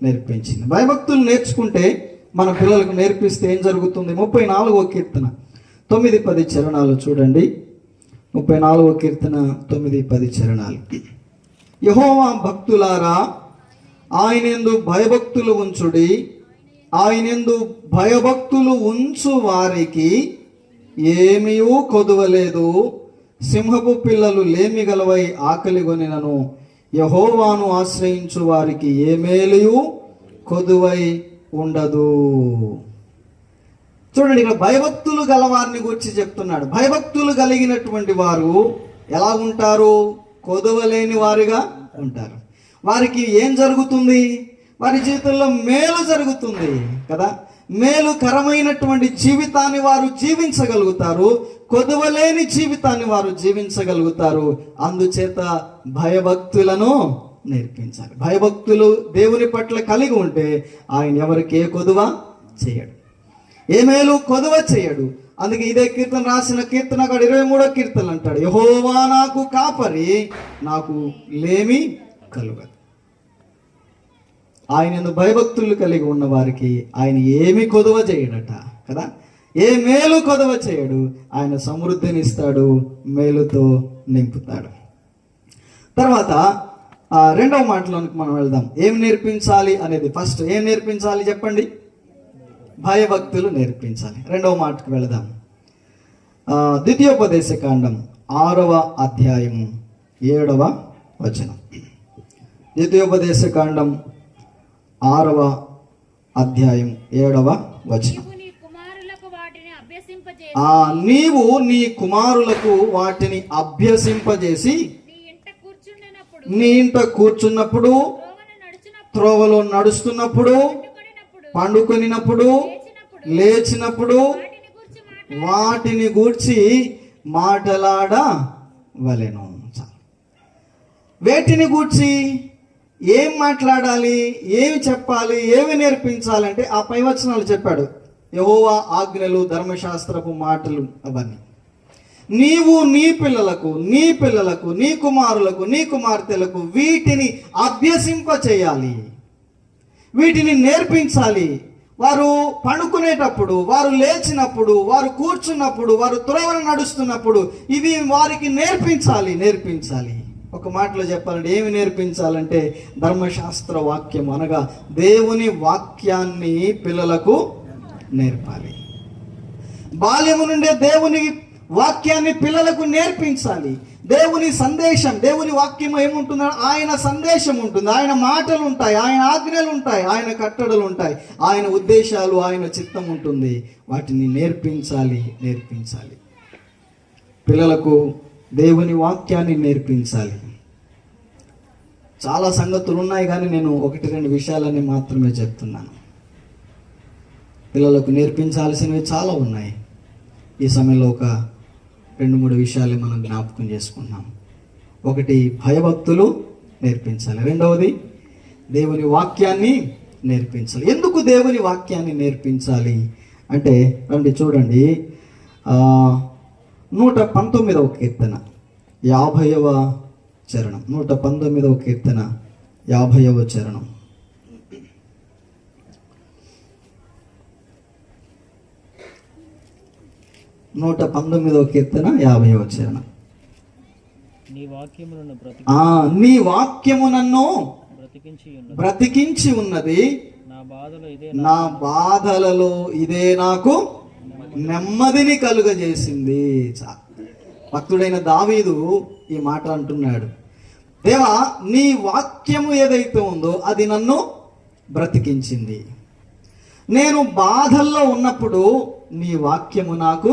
నేర్పించింది. భయభక్తులు నేర్చుకుంటే మన పిల్లలకు నేర్పిస్తే ఏం జరుగుతుంది? 34వ కీర్తన 9-10 చరణాలు చూడండి. 34వ కీర్తన 9-10 చరణాలు. యెహోవా భక్తులారా, ఆయనందు భయభక్తులు ఉంచుడి, ఆయనందు భయభక్తులు ఉంచు వారికి ఏమీయూ కొదువలేదు. సింహపు పిల్లలు లేమి గలవై ఆకలిగొనినను యెహోవాను ఆశ్రయించు వారికి ఏ మేలుయు కొదువై ఉండదు. చూడండి, ఇక్కడ భయభక్తులు గలవారిని గురించి చెప్తున్నాడు. భయభక్తులు కలిగినటువంటి వారు ఎలా ఉంటారు? కొదువలేని వారిగా ఉంటారు. వారికి ఏం జరుగుతుంది? వారి జీవితంలో మేలు జరుగుతుంది కదా. మేలుకరమైనటువంటి జీవితాన్ని వారు జీవించగలుగుతారు, కొదువలేని జీవితాన్ని వారు జీవించగలుగుతారు. అందుచేత భయభక్తులను నేర్పించాలి. భయభక్తులు దేవుని పట్ల కలిగి ఉంటే ఆయన ఎవరికి ఏ కొదువ చేయడు, ఏ మేలు కొదువ చేయడు. అందుకే ఇదే కీర్తన రాసిన కీర్తనగాడు 23వ కీర్తన అంటాడు, యెహోవా నాకు కాపరి, నాకు లేమి కలుగదు. ఆయన భయభక్తులు కలిగి ఉన్న వారికి ఆయన ఏమి కొదువ చేయడట కదా. ఏ మేలు కొదువ చేయడు. ఆయన సమృద్ధిని ఇస్తాడు, మేలుతో నింపుతాడు. తర్వాత రెండవ మాటలోనికి మనం వెళ్దాం. ఏం నేర్పించాలి అనేది. ఫస్ట్ ఏం నేర్పించాలి చెప్పండి? భయభక్తులు నేర్పించాలి. రెండవ మాటకు వెళదాం. ద్వితీయోపదేశ కాండం 6వ అధ్యాయము 7వ వచనం. ద్వితీయోపదేశ కాండం 6వ అధ్యాయం 7వ వచనం. నీవు నీ కుమారులకు వాటిని అభ్యసింపజేసి నీ ఇంట కూర్చున్నప్పుడు, త్రోవలో నడుస్తున్నప్పుడు, పండుకొనినప్పుడు, లేచినప్పుడు వాటిని గూర్చి మాట్లాడవలెను. వేటిని గూర్చి ఏం మాట్లాడాలి, ఏమి చెప్పాలి, ఏమి నేర్పించాలంటే ఆ పై వచనాలు చెప్పాడు. యెహోవా ఆజ్ఞలు, ధర్మశాస్త్రపు మాటలు అవన్నీ. నీవు నీ పిల్లలకు, నీ కుమారులకు, నీ కుమార్తెలకు వీటిని అభ్యసింప చేయాలి, వీటిని నేర్పించాలి. వారు పడుకునేటప్పుడు, వారు లేచినప్పుడు, వారు కూర్చున్నప్పుడు, వారు త్రోవన నడుస్తున్నప్పుడు ఇవి వారికి నేర్పించాలి. ఒక మాటలో చెప్పాలంటే ఏమి నేర్పించాలంటే ధర్మశాస్త్ర వాక్యం అనగా దేవుని వాక్యాన్ని పిల్లలకు నేర్పాలి. బాల్యము నుండే దేవుని వాక్యాన్ని పిల్లలకు నేర్పించాలి. దేవుని సందేశం, దేవుని వాక్యం ఏముంటుంది? ఆయన సందేశం ఉంటుంది, ఆయన మాటలు ఉంటాయి, ఆయన ఆజ్ఞలు ఉంటాయి, ఆయన కట్టడలు ఉంటాయి, ఆయన ఉద్దేశాలు, ఆయన చిత్తం ఉంటుంది. వాటిని నేర్పించాలి. పిల్లలకు దేవుని వాక్యాన్ని నేర్పించాలి. చాలా సంగతులు ఉన్నాయి కానీ నేను 1-2 విషయాలని మాత్రమే చెప్తున్నాను. పిల్లలకు నేర్పించాల్సినవి చాలా ఉన్నాయి. ఈ సమయంలో ఒక 2-3 విషయాలు మనం జ్ఞాపకం చేసుకున్నాం. ఒకటి, భయభక్తులు నేర్పించాలి. రెండవది, దేవుని వాక్యాన్ని నేర్పించాలి. ఎందుకు దేవుని వాక్యాన్ని నేర్పించాలి అంటే రండి చూడండి, 119వ కీర్తన 50వ చరణం. 119వ కీర్తన 50వ చరణం. నూట 19వ కీర్తన 50వ చరణం. నీ వాక్యము నన్ను బ్రతికించి ఉన్నది, నా బాధలలో ఇదే నాకు నెమ్మదిని కలుగజేసింది. భక్తుడైన దావీదు ఈ మాట అంటున్నాడు, దేవా నీ వాక్యము ఏదైతే ఉందో అది నన్ను బ్రతికించింది. నేను బాధల్లో ఉన్నప్పుడు నీ వాక్యము నాకు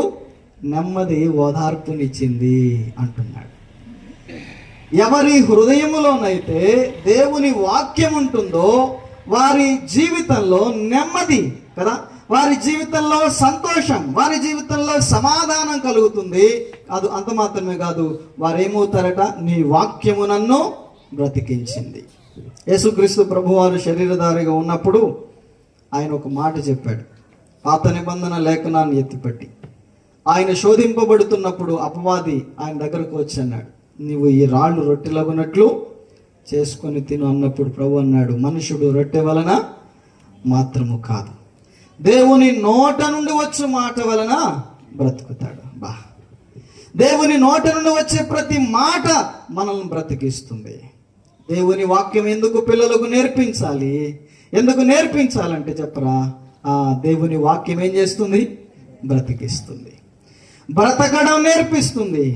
నెమ్మది, ఓదార్పునిచ్చింది అంటున్నాడు. ఎవరి హృదయములోనైతే దేవుని వాక్యం ఉంటుందో వారి జీవితంలో నెమ్మది కదా, వారి జీవితంలో సంతోషం, వారి జీవితంలో సమాధానం కలుగుతుంది. అది అంత మాత్రమే కాదు, వారేమవుతారట, నీ వాక్యము నన్ను బ్రతికించింది. యేసుక్రీస్తు ప్రభువారు శరీరధారిగా ఉన్నప్పుడు ఆయన ఒక మాట చెప్పాడు. పాత నిబంధన లేఖనాన్ని ఎత్తిపట్టి ఆయన శోధింపబడుతున్నప్పుడు అపవాది ఆయన దగ్గరకు వచ్చి అన్నాడు, నీవు ఈ రాళ్ళు రొట్టెలగునట్లు చేసుకొని తిను అన్నప్పుడు ప్రభు అన్నాడు, మనుషుడు రొట్టె వలన మాత్రము కాదు, దేవుని నోట నుండి వచ్చే మాట వలన బ్రతుకుతాడు. దేవుని నోట నుండి వచ్చే ప్రతి మాట మనల్ని బ్రతికిస్తుంది. దేవుని వాక్యం ఎందుకు పిల్లలకు నేర్పించాలి? ఎందుకు నేర్పించాలంటే చెప్పరా, దేవుని వాక్యం ఏం చేస్తుంది? బ్రతికిస్తుంది, బ్రతకడం నేర్పిస్తుంది.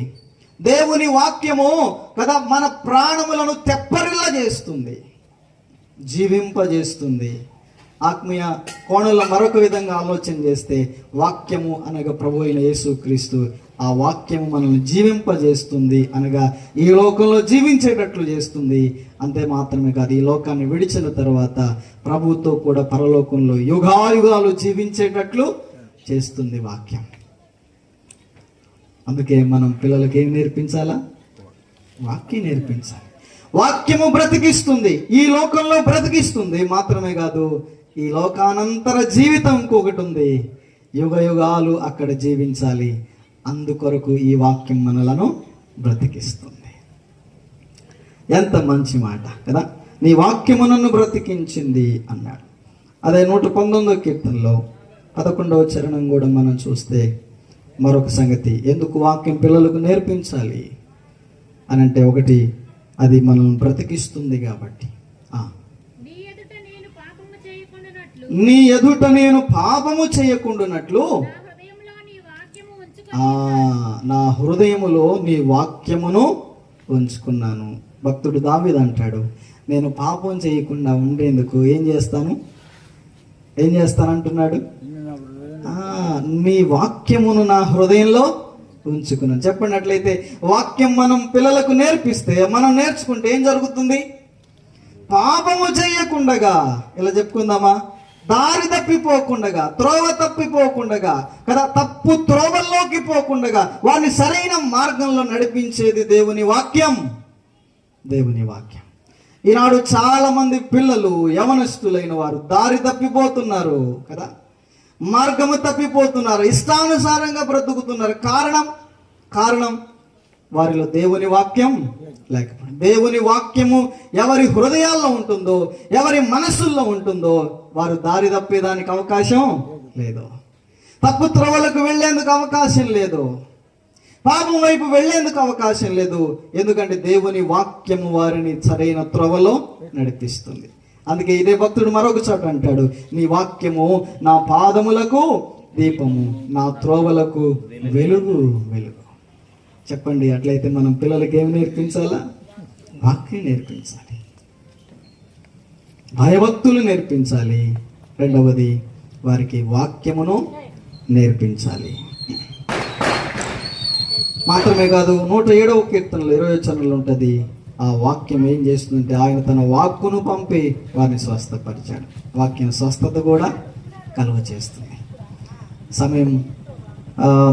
దేవుని వాక్యము కదా మన ప్రాణములను తెప్పరిల్లా చేస్తుంది, జీవింపజేస్తుంది. ఆత్మీయ కోణంలో మరొక విధంగా ఆలోచన చేస్తే వాక్యము అనగా ప్రభు అయిన యేసుక్రీస్తు, ఆ వాక్యము మనల్ని జీవింపజేస్తుంది, అనగా ఈ లోకంలో జీవించేటట్లు చేస్తుంది. అంతే మాత్రమే కాదు, ఈ లోకాన్ని విడిచిన తర్వాత ప్రభుతో కూడా పరలోకంలో యుగాయుగాలు జీవించేటట్లు చేస్తుంది వాక్యం. అందుకే మనం పిల్లలకి ఏం నేర్పించాలా? వాక్యం నేర్పించాలి. వాక్యము బ్రతికిస్తుంది, ఈ లోకంలో బ్రతికిస్తుంది మాత్రమే కాదు, ఈ లోకానంతర జీవితం ఇంకొకటి ఉంది, యుగ యుగాలు అక్కడ జీవించాలి. అందుకొరకు ఈ వాక్యం మనలను బ్రతికిస్తుంది. ఎంత మంచి మాట కదా! నీ వాక్యము నన్ను బ్రతికించింది అన్నాడు. అదే 119వ కీర్తనలో 11వ చరణం కూడా మనం చూస్తే మరొక సంగతి, ఎందుకు వాక్యం పిల్లలకు నేర్పించాలి అని అంటే, ఒకటి అది మనల్ని బ్రతికిస్తుంది కాబట్టి. నీ ఎదుట నేను పాపము చేయకుండానట్లు నా హృదయములో నీ వాక్యమును ఉంచుకున్నాను. భక్తుడు దావీదు అంటాడు, నేను పాపం చేయకుండా ఉండేందుకు ఏం చేస్తానంటున్నాడు? నీ వాక్యమును నా హృదయంలో ఉంచుకున్నాను. చెప్పండి, అట్లయితే వాక్యం మనం పిల్లలకు నేర్పిస్తే, మనం నేర్చుకుంటే ఏం జరుగుతుంది? పాపము చేయకుండగా, ఇలా చెప్పుకుందామా, దారి తప్పిపోకుండగా, త్రోవ తప్పిపోకుండగా కదా, తప్పు త్రోవల్లోకి పోకుండగా వారిని సరైన మార్గంలో నడిపించేది దేవుని వాక్యం. దేవుని వాక్యం. ఈనాడు చాలా మంది పిల్లలు, యవనస్తులైన వారు దారి తప్పిపోతున్నారు కదా, మార్గము తప్పిపోతున్నారు, ఇష్టానుసారంగా బ్రతుకుతున్నారు. కారణం వారిలో దేవుని వాక్యం లేకపోవడం. దేవుని వాక్యము ఎవరి హృదయాల్లో ఉంటుందో, ఎవరి మనసుల్లో ఉంటుందో, వారు దారి తప్పేదానికి అవకాశం లేదు, తప్పు త్రోవలకు వెళ్లేందుకు అవకాశం లేదు, పాపం వైపు వెళ్లేందుకు అవకాశం లేదు. ఎందుకంటే దేవుని వాక్యము వారిని సరైన త్రోవలో నడిపిస్తుంది. అందుకే ఇదే భక్తుడు మరొక చోట అంటాడు, నీ వాక్యము నా పాదములకు దీపము, నా త్రోవలకు వెలుగు. చెప్పండి, అట్లయితే మనం పిల్లలకి ఏమి నేర్పించాలా? వాక్యం నేర్పించాలి, భయభక్తులు నేర్పించాలి. రెండవది, వారికి వాక్యమును నేర్పించాలి. మాత్రమే కాదు, 107వ కీర్తనలో 20వ చరణంలో ఉంటుంది, ఆ వాక్యం ఏం చేస్తుందంటే, ఆయన తన వాక్కును పంపి వారిని స్వస్థపరిచాడు. వాక్యం స్వస్థత కూడా కలుగ చేస్తుంది. సమయం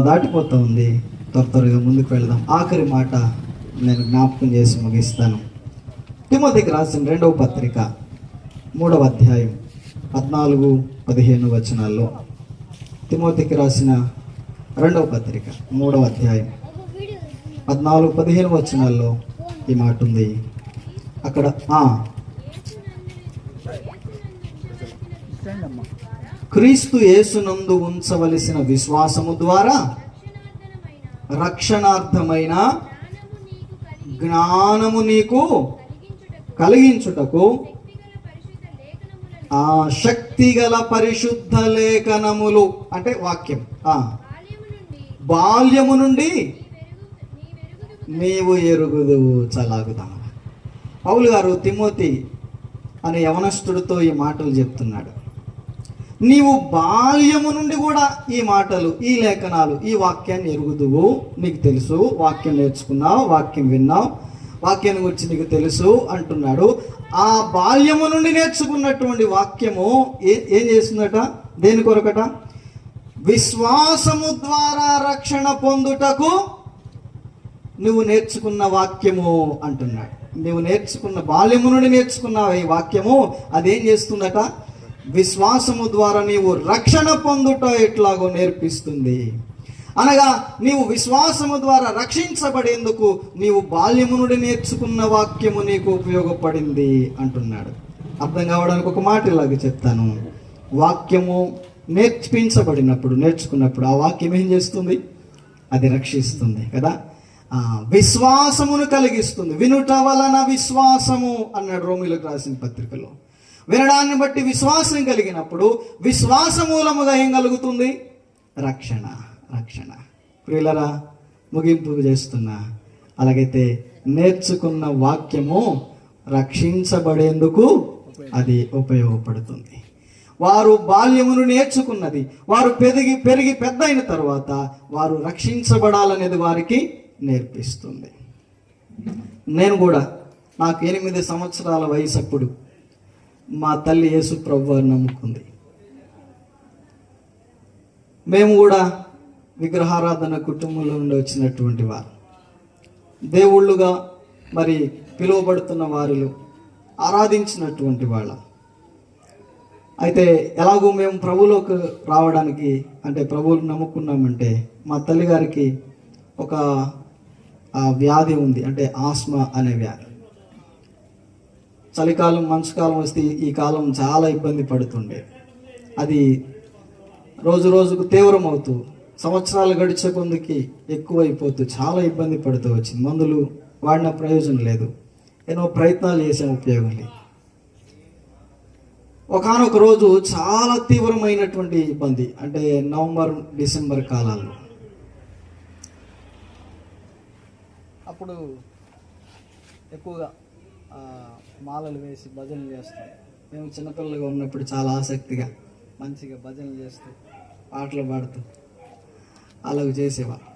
దాటిపోతూ ఉంది, త్వరగా ముందుకు వెళదాం. ఆఖరి మాట నేను జ్ఞాపకం చేసి ముగిస్తాను. తిమోతికి రాసిన 2వ పత్రిక 3వ అధ్యాయం 14-15 వచనాల్లో, తిమోతికి రాసిన 2వ పత్రిక 3వ అధ్యాయం 14-15 వచనాల్లో ఈ మాట ఉంది. అక్కడ క్రీస్తు యేసునందు ఉంచవలసిన విశ్వాసము ద్వారా రక్షణార్థమైన జ్ఞానము నీకు కలిగించుటకు ఆ శక్తిగల పరిశుద్ధ లేఖనములు అంటే వాక్యం, బాల్యము నుండి నీవు ఎరుగుదువు. చలాగుదాం. పౌలు గారు తిమోతి అనే యవనస్తుడితో ఈ మాటలు చెప్తున్నాడు. నీవు బాల్యము నుండి కూడా ఈ మాటలు, ఈ లేఖనాలు, ఈ వాక్యాన్ని ఎరుగుదువు. నీకు తెలుసు, వాక్యం నేర్చుకున్నావు, వాక్యం విన్నావు, వాక్యాన్ని గురించి నీకు తెలుసు అంటున్నాడు. ఆ బాల్యము నుండి నేర్చుకున్నటువంటి వాక్యము ఏం చేస్తుందట? దేని కొరకట? విశ్వాసము ద్వారా రక్షణ పొందుటకు నువ్వు నేర్చుకున్న వాక్యము అంటున్నాడు. నువ్వు నేర్చుకున్న బాల్యము నుండి నేర్చుకున్న ఈ వాక్యము అదేం చేస్తుందట? విశ్వాసము ద్వారా నీవు రక్షణ పొందుట ఎట్లాగో నేర్పిస్తుంది. అనగా నీవు విశ్వాసము ద్వారా రక్షించబడేందుకు నీవు బాల్యము నుండి నేర్చుకున్న వాక్యము నీకు ఉపయోగపడింది అంటున్నాడు. అర్థం కావడానికి ఒక మాట ఇలాగ చెప్తాను. వాక్యము నేర్చుకున్నప్పుడు ఆ వాక్యం ఏం చేస్తుంది? అది రక్షిస్తుంది కదా. విశ్వాసమును కలిగిస్తుంది. వినుట వలన విశ్వాసము అన్నాడు రోమీయులకు రాసిన పత్రికలో. వినడాన్ని బట్టి విశ్వాసం కలిగినప్పుడు విశ్వాస మూలముగా ఏం కలుగుతుంది? రక్షణ. ప్రియులరా, ముగింపు చేస్తున్నా. అలాగైతే నేర్చుకున్న వాక్యము రక్షించబడేందుకు అది ఉపయోగపడుతుంది. వారు బాల్యమును నేర్చుకున్నది వారు పెరిగి పెద్ద అయిన తర్వాత వారు రక్షించబడాలనేది వారికి నేర్పిస్తుంది. నేను కూడా నాకు 8 సంవత్సరాల వయసు అప్పుడు మా తల్లి యేసు ప్రభువుని నమ్ముకుంది. మేము కూడా విగ్రహారాధన కుటుంబంలో నుండి వచ్చినటువంటి వారు, దేవుళ్ళుగా మరి పిలువబడుతున్న వారిలో ఆరాధించినటువంటి వాళ్ళ. అయితే ఎలాగో మేము ప్రభువులోకి రావడానికి, అంటే ప్రభువుని నమ్ముకున్నామంటే, మా తల్లిగారికి ఒక వ్యాధి ఉంది, అంటే ఆస్మా అనే వ్యాధి. చలికాలం మంచుకాలం వస్తే ఈ కాలం చాలా ఇబ్బంది పడుతుండే. అది రోజు రోజుకు తీవ్రం అవుతూ సంవత్సరాలు గడిచే కొందుకి ఎక్కువైపోతూ చాలా ఇబ్బంది పడుతూ వచ్చింది. మందులు వాడిన ప్రయోజనం లేదు, ఎన్నో ప్రయత్నాలు చేసాం, ఉపయోగం లేదు. ఒకానొక రోజు చాలా తీవ్రమైనటువంటి ఇబ్బంది, అంటే నవంబర్ డిసెంబర్ కాలాల్లో. అప్పుడు ఎక్కువగా మాలలు వేసి భజనలు చేస్తాం. మేము చిన్నపిల్లలుగా ఉన్నప్పుడు చాలా ఆసక్తిగా మంచిగా భజనలు చేస్తూ పాటలు పాడుతూ అలాగ చేసేవారు.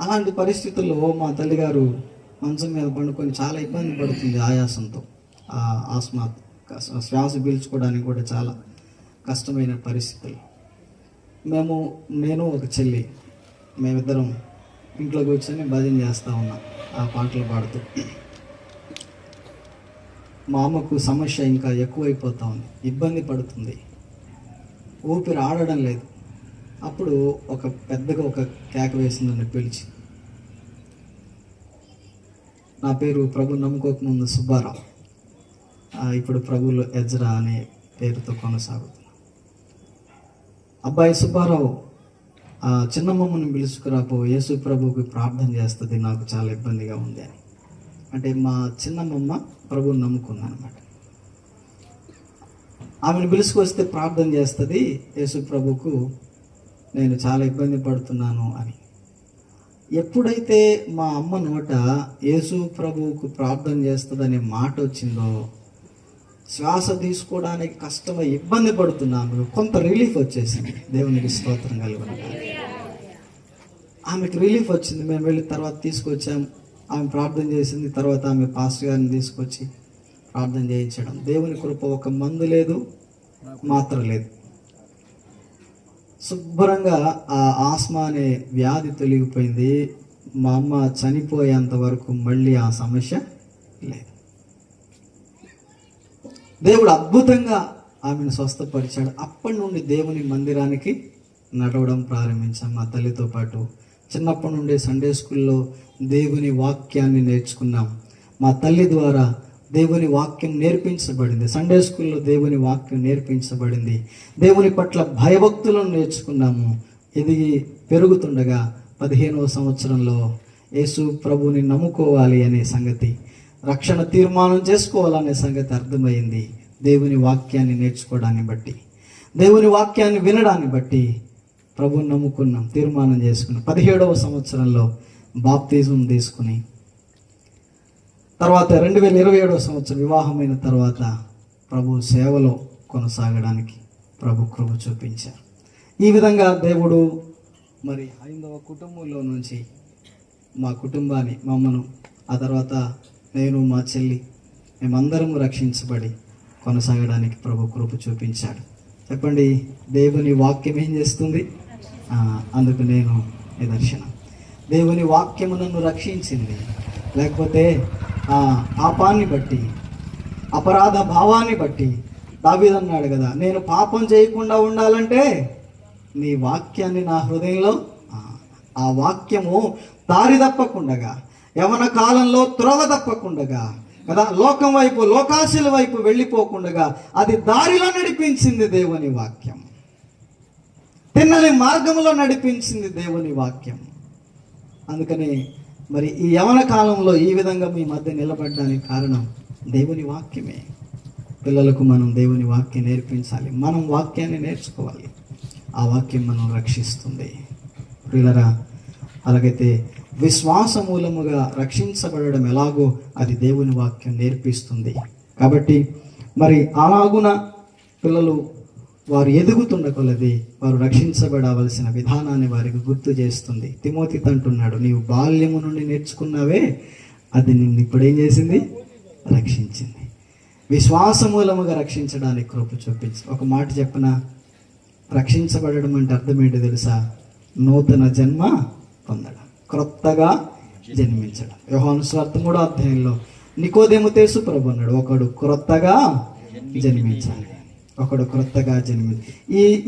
అలాంటి పరిస్థితుల్లో మా తల్లిగారు మంచం మీద పండుకొని చాలా ఇబ్బంది పడుతుంది ఆయాసంతో. ఆస్మా, శ్వాస పీల్చుకోవడానికి కూడా చాలా కష్టమైన పరిస్థితులు. నేను ఒక చెల్లి, మేమిద్దరం ఇంట్లో కూర్చొని భజన చేస్తూ ఉన్నాం, ఆ పాటలు పాడుతూ. మా అమ్మకు సమస్య ఇంకా ఎక్కువైపోతూ ఉంది, ఇబ్బంది పడుతుంది, ఊపిరి ఆడడం లేదు. అప్పుడు పెద్దగా ఒక కేక వేసిందని పిలిచి, నా పేరు ప్రభు నమ్ముకోకముందు సుబ్బారావు, ఇప్పుడు ప్రభువులో ఎజ్రా అనే పేరుతో కొనసాగుతున్నా. అబ్బాయి సుబ్బారావు, చిన్నమ్మమ్మని పిలుచుకురాపో, యేసు ప్రభువుకి ప్రార్థన చేస్తుంది, నాకు చాలా ఇబ్బందిగా ఉంది అని. అంటే మా చిన్నమ్మమ్మ ప్రభువుని నమ్ముకుందనమాట. ఆమెను పిలుచుకొస్తే ప్రార్థన చేస్తుంది, యేసు ప్రభువుకు నేను చాలా ఇబ్బంది పడుతున్నాను అని. ఎప్పుడైతే మా అమ్మ నోట యేసు ప్రభువుకు ప్రార్థన చేస్తుందనే మాట వచ్చిందో, శ్వాస తీసుకోవడానికి కష్టమై ఇబ్బంది పడుతున్నాము, కొంత రిలీఫ్ వచ్చేసింది. దేవునికి స్తోత్రం కలుగును. ఆమెకు రిలీఫ్ వచ్చింది. మేము వెళ్ళి తర్వాత తీసుకొచ్చాం, ఆమె ప్రార్థన చేసింది. తర్వాత ఆమె పాస్టర్ గారిని తీసుకొచ్చి ప్రార్థన చేయించడం. దేవుని కృప, ఒక మందు లేదు, మాత్ర లేదు, శుభ్రంగా ఆ ఆస్మా అనే వ్యాధి తొలగిపోయింది. మా అమ్మ చనిపోయేంత వరకు మళ్ళీ ఆ సమస్య లేదు. దేవుడు అద్భుతంగా ఆమెను స్వస్థపరిచాడు. అప్పటి నుండి దేవుని మందిరానికి నడవడం ప్రారంభించాం మా తల్లితో పాటు. చిన్నప్పటి నుండి సండే స్కూల్లో దేవుని వాక్యాన్ని నేర్చుకున్నాం. మా తల్లి ద్వారా దేవుని వాక్యం నేర్పించబడింది. సండే స్కూల్లో దేవుని వాక్యం నేర్పించబడింది. దేవుని పట్ల భయభక్తులను నేర్చుకున్నాము. ఎదిగి పెరుగుతుండగా 15వ సంవత్సరంలో యేసు ప్రభువుని నమ్ముకోవాలి అనే సంగతి, రక్షణ తీర్మానం చేసుకోవాలనే సంగతి అర్థమైంది. దేవుని వాక్యాన్ని నేర్చుకోవడాన్ని బట్టి, దేవుని వాక్యాన్ని వినడాన్ని బట్టి ప్రభువుని నమ్ముకున్నాం, తీర్మానం చేసుకున్నాం. 17వ సంవత్సరంలో బాప్తిజం తీసుకుని, తర్వాత 2027వ సంవత్సరం వివాహమైన తర్వాత ప్రభు సేవలో కొనసాగడానికి ప్రభు కృప చూపించారు. ఈ విధంగా దేవుడు మరి హైందవ కుటుంబంలో నుంచి మా కుటుంబాన్ని, మమ్మను, ఆ తర్వాత నేను, మా చెల్లి, మేమందరం రక్షించబడి కొనసాగడానికి ప్రభు కృప చూపించాడు. చెప్పండి, దేవుని వాక్యం ఏం చేస్తుంది? అందుకు నేను నిదర్శనం. దేవుని వాక్యము నన్ను రక్షించింది. లేకపోతే పాపాన్ని బట్టి, అపరాధ భావాన్ని బట్టి దావీదు అన్నాడు కదా, నేను పాపం చేయకుండా ఉండాలంటే నీ వాక్యాన్ని నా హృదయంలో, ఆ వాక్యము దారి తప్పకుండగా, యవన కాలంలో త్రోవ తప్పకుండగా కదా, లోకం వైపు లోకాశల వైపు వెళ్ళిపోకుండగా అది దారిలో నడిపించింది దేవుని వాక్యం. తిన్నని మార్గంలో నడిపించింది దేవుని వాక్యం. అందుకని మరి ఈ యవన కాలంలో ఈ విధంగా మీ మధ్య నిలబడడానికి కారణం దేవుని వాక్యమే. పిల్లలకు మనం దేవుని వాక్యం నేర్పించాలి, మనం వాక్యాన్ని నేర్చుకోవాలి. ఆ వాక్యం మనం రక్షిస్తుంది. పిల్లరా, అలాగైతే విశ్వాస మూలముగా రక్షించబడడం ఎలాగో అది దేవుని వాక్యం నేర్పిస్తుంది. కాబట్టి మరి అలాగున పిల్లలు వారు ఎదుగుతున్న కొలది వారు రక్షించబడవలసిన విధానాన్ని వారికి గుర్తు చేస్తుంది. తిమోతితో అంటున్నాడు, నీవు బాల్యము నుండి నేర్చుకున్నావే అది నిన్ను ఇప్పుడు ఏం చేసింది? రక్షించింది. విశ్వాస మూలముగా రక్షించడానికి కృప చూపించి. ఒక మాట చెప్పన, రక్షించబడడం అంటే అర్థం ఏంటో తెలుసా? నూతన జన్మ పొందడం, క్రొత్తగా జన్మించడం. యోహాను సువార్త 3వ అధ్యాయంలో నికోదేముతో యేసు ప్రభు అన్నాడు, ఒకడు క్రొత్తగా జన్మించాలి, ఒకడు క్రొత్తగా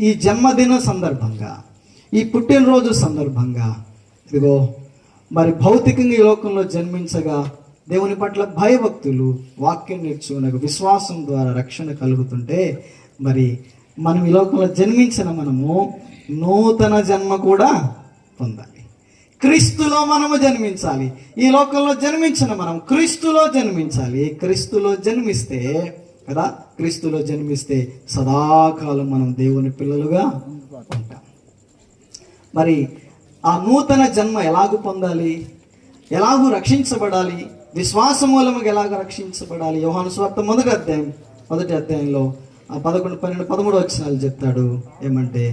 ఈ జన్మదిన సందర్భంగా, ఈ పుట్టినరోజు సందర్భంగా ఇదిగో మరి భౌతికంగా ఈ లోకంలో జన్మించగా దేవుని పట్ల భయభక్తులు, వాక్యం నేర్చుకునగా విశ్వాసం ద్వారా రక్షణ కలుగుతుంటే, మరి మనం ఈ లోకంలో జన్మించిన మనము నూతన జన్మ కూడా పొందాలి. క్రీస్తులో మనము జన్మించాలి. ఈ లోకంలో జన్మించిన మనం క్రీస్తులో జన్మించాలి. క్రీస్తులో జన్మిస్తే కదా, క్రీస్తులో జన్మిస్తే సదాకాలం మనం దేవుని పిల్లలుగా ఉంటాం. మరి ఆ నూతన జన్మ ఎలాగూ పొందాలి, ఎలాగూ రక్షించబడాలి, విశ్వాస మూలముగా ఎలాగ రక్షించబడాలి? యోహాను సువార్త 1వ అధ్యాయంలో 11, 12, 13 వచనాలు చెప్తాడు. ఏమంటే,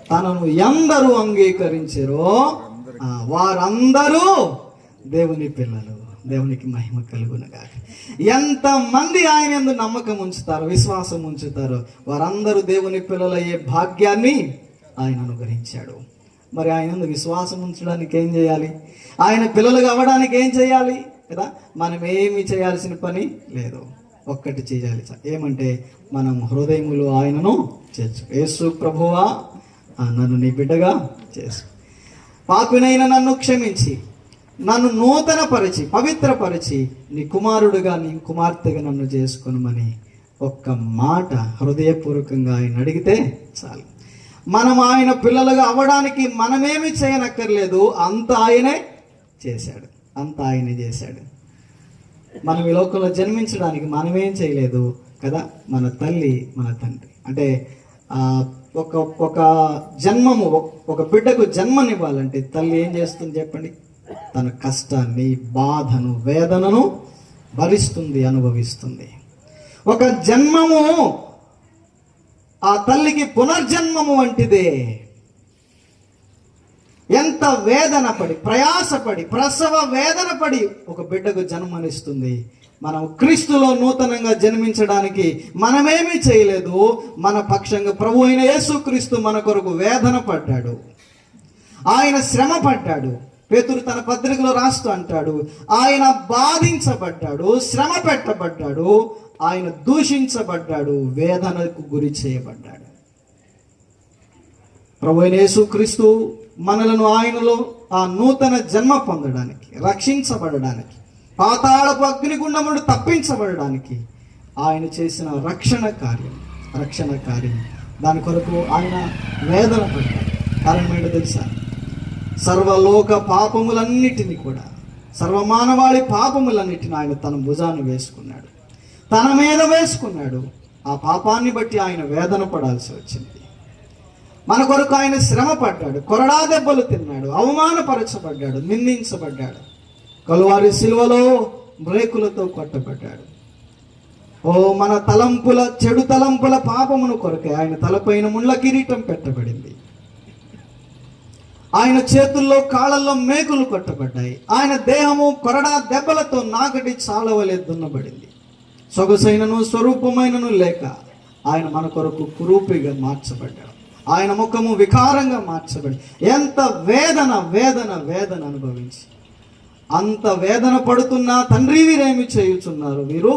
తనను ఎందరూ అంగీకరించారో వారందరూ దేవుని పిల్లలు. దేవునికి మహిమ కలుగునగా. ఎంతమంది ఆయన యందు నమ్మకం ఉంచుతారో, విశ్వాసం ఉంచుతారో వారందరూ దేవుని పిల్లలయ్యే భాగ్యాన్ని ఆయన అనుగ్రహించాడు. మరి ఆయన యందు విశ్వాసం ఉంచడానికి ఏం చేయాలి? ఆయన పిల్లలుగా అవ్వడానికి ఏం చేయాలి కదా? మనం ఏమి చేయాల్సిన పని లేదు, ఒక్కటి చేయాలి. ఏమంటే, మనం హృదయములో ఆయనను చేర్చు. యేసు ప్రభువా, నన్ను నీ బిడ్డగా చేసు, పాపినైన నన్ను క్షమించి నన్ను నూతనపరిచి పవిత్రపరిచి నీ కుమారుడుగా, నీ కుమార్తెగా నన్ను చేసుకొనుమని ఒక్క మాట హృదయపూర్వకంగా ఆయన అడిగితే చాలు. మనం ఆయన పిల్లలుగా అవ్వడానికి మనమేమి చేయనక్కర్లేదు, అంత ఆయనే చేశాడు, అంత ఆయనే చేశాడు. మనం ఈ లోకంలో జన్మించడానికి మనమేం చేయలేదు కదా. మన తల్లి, మన తండ్రి అంటే ఒక జన్మము, ఒక బిడ్డకు జన్మనివ్వాలంటే తల్లి ఏం చేస్తుంది చెప్పండి? తన కష్టాన్ని, బాధను, వేదనను భరిస్తుంది, అనుభవిస్తుంది. ఒక జన్మము ఆ తల్లికి పునర్జన్మము వంటిదే. ఎంత వేదన పడి, ప్రయాసపడి, ప్రసవ వేదన పడి ఒక బిడ్డకు జన్మనిస్తుంది. మనం క్రీస్తులో నూతనంగా జన్మించడానికి మనమేమీ చేయలేదు. మన పక్షంగా ప్రభు అయిన యేసుక్రీస్తు మన కొరకు వేదన పడ్డాడు, ఆయన శ్రమ పడ్డాడు. పేతురు తన పత్రికలో రాస్తూ అంటాడు, ఆయన బాధించబడ్డాడు, శ్రమ పెట్టబడ్డాడు, ఆయన దూషించబడ్డాడు, వేదనకు గురి చేయబడ్డాడు. ప్రభు అయిన యేసుక్రీస్తు మనలను ఆయనలో ఆ నూతన జన్మ పొందడానికి, రక్షించబడడానికి, పాతాళపు అగ్నిగుండముడు తప్పించబడడానికి ఆయన చేసిన రక్షణ కార్యం, దాని కొరకు ఆయన వేదన పడ్డాడు. కారణం ఏంటో తెలుసా? సర్వలోక పాపములన్నిటినీ కూడా, సర్వమానవాళి పాపములన్నిటిని ఆయన తన భుజాన్ని వేసుకున్నాడు, తన మీద వేసుకున్నాడు. ఆ పాపాన్ని బట్టి ఆయన వేదన పడాల్సి వచ్చింది. మన కొరకు ఆయన శ్రమ పడ్డాడు, కొరడా దెబ్బలు తిన్నాడు, అవమానపరచబడ్డాడు, నిందించబడ్డాడు, కలువారి సిలువలో బ్రేకులతో కొట్టబడ్డాడు. మన తలంపుల, చెడు తలంపుల పాపమును కొరకే ఆయన తలపైన ముళ్ళ కిరీటం పెట్టబడింది. ఆయన చేతుల్లో, కాళ్ళల్లో మేకులు కొట్టబడ్డాయి. ఆయన దేహము కొరడా దెబ్బలతో నాగటి చాలవలే దున్నబడింది. సొగసైనను స్వరూపమైనను లేక ఆయన మన కొరకు కురూపిగా మార్చబడ్డాడు. ఆయన ముఖము వికారంగా మార్చబడి ఎంత వేదన వేదన వేదన అనుభవించి, అంత వేదన పడుతున్నా తండ్రి వీరేమి చేయుచున్నారు, వీరు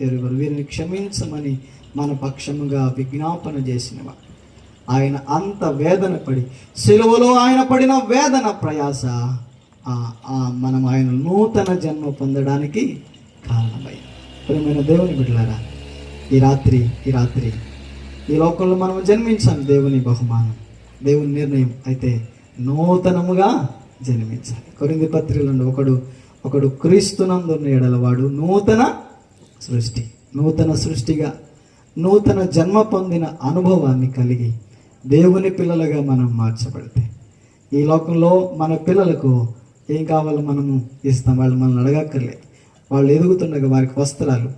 ఎరుగురు, వీరిని క్షమించమని మన పక్షముగా విజ్ఞాపన చేసినవా. ఆయన అంత వేదన పడి, సిలువలో ఆయన పడిన వేదన ప్రయాస మనం ఆయన నూతన జన్మ పొందడానికి కారణమై. ప్రియమైన దేవుని బిడ్డలారా, ఈ రాత్రి ఈ లోకంలో మనం జన్మించాం, దేవుని బహుమానం, దేవుని నిర్ణయం. అయితే నూతనముగా జన్మించాలి. కొరింథీ పత్రికలో ఒకడు క్రీస్తునందున్న ఎడల వాడు నూతన సృష్టిగా నూతన జన్మ పొందిన అనుభవాన్ని కలిగి దేవుని పిల్లలుగా మనం మార్చబడితే, ఈ లోకంలో మన పిల్లలకు ఏం కావాలో మనము ఇస్తాం. వాళ్ళు మనల్ని అడగక్కర్లేదు. వాళ్ళు ఎదుగుతుండగా వారికి వస్త్రాలు,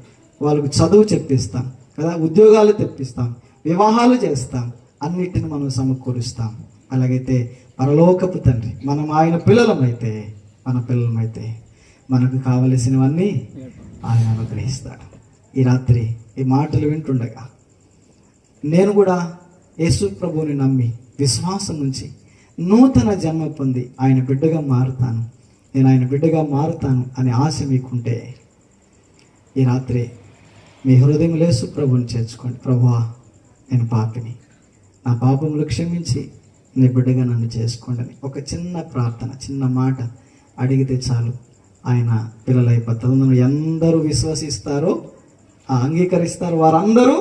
వాళ్ళకు చదువు చెప్పిస్తాం కదా, ఉద్యోగాలు తెప్పిస్తాం, వివాహాలు చేస్తాం, అన్నిటిని మనం సమకూరుస్తాం. అలాగైతే పరలోకపు తండ్రి మనం ఆయన పిల్లలమైతే మనకు కావలసినవన్నీ ఆయన అనుగ్రహిస్తాడు. ఈ రాత్రి ఈ మాటలు వింటుండగా నేను కూడా యేసు ప్రభువుని నమ్మి విశ్వాసం నుంచి నూతన జన్మ పొంది ఆయన బిడ్డగా మారుతాను, నేను ఆయన బిడ్డగా మారుతాను అనే ఆశ మీకుంటే ఈ రాత్రి మీ హృదయంలో యేసు ప్రభువుని చేర్చుకోండి. ప్రభువా, నేను పాపిని, నా పాపములు క్షమించి నీ బిడ్డగా నన్ను చేసుకోండి అని ఒక చిన్న ప్రార్థన, చిన్న మాట అడిగితే చాలు, ఆయన పిల్లలైపోతారు. ఎందరూ విశ్వసిస్తారో అంగీకరిస్తారు వారందరూ.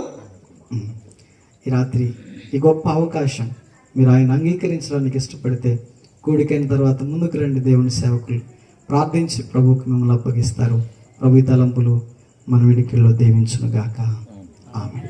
ఈ రాత్రి ఈ గొప్ప అవకాశం మీరు ఆయన అంగీకరించడానికి ఇష్టపడితే కూడికైన తర్వాత ముందుకు రండి. దేవుని సేవకులు ప్రార్థించి ప్రభువుకు మిమ్మల్ని అప్పగిస్తారు. ప్రభు తలంపులు మన వినికిల్లో దీవించునుగాక. ఆమేన్.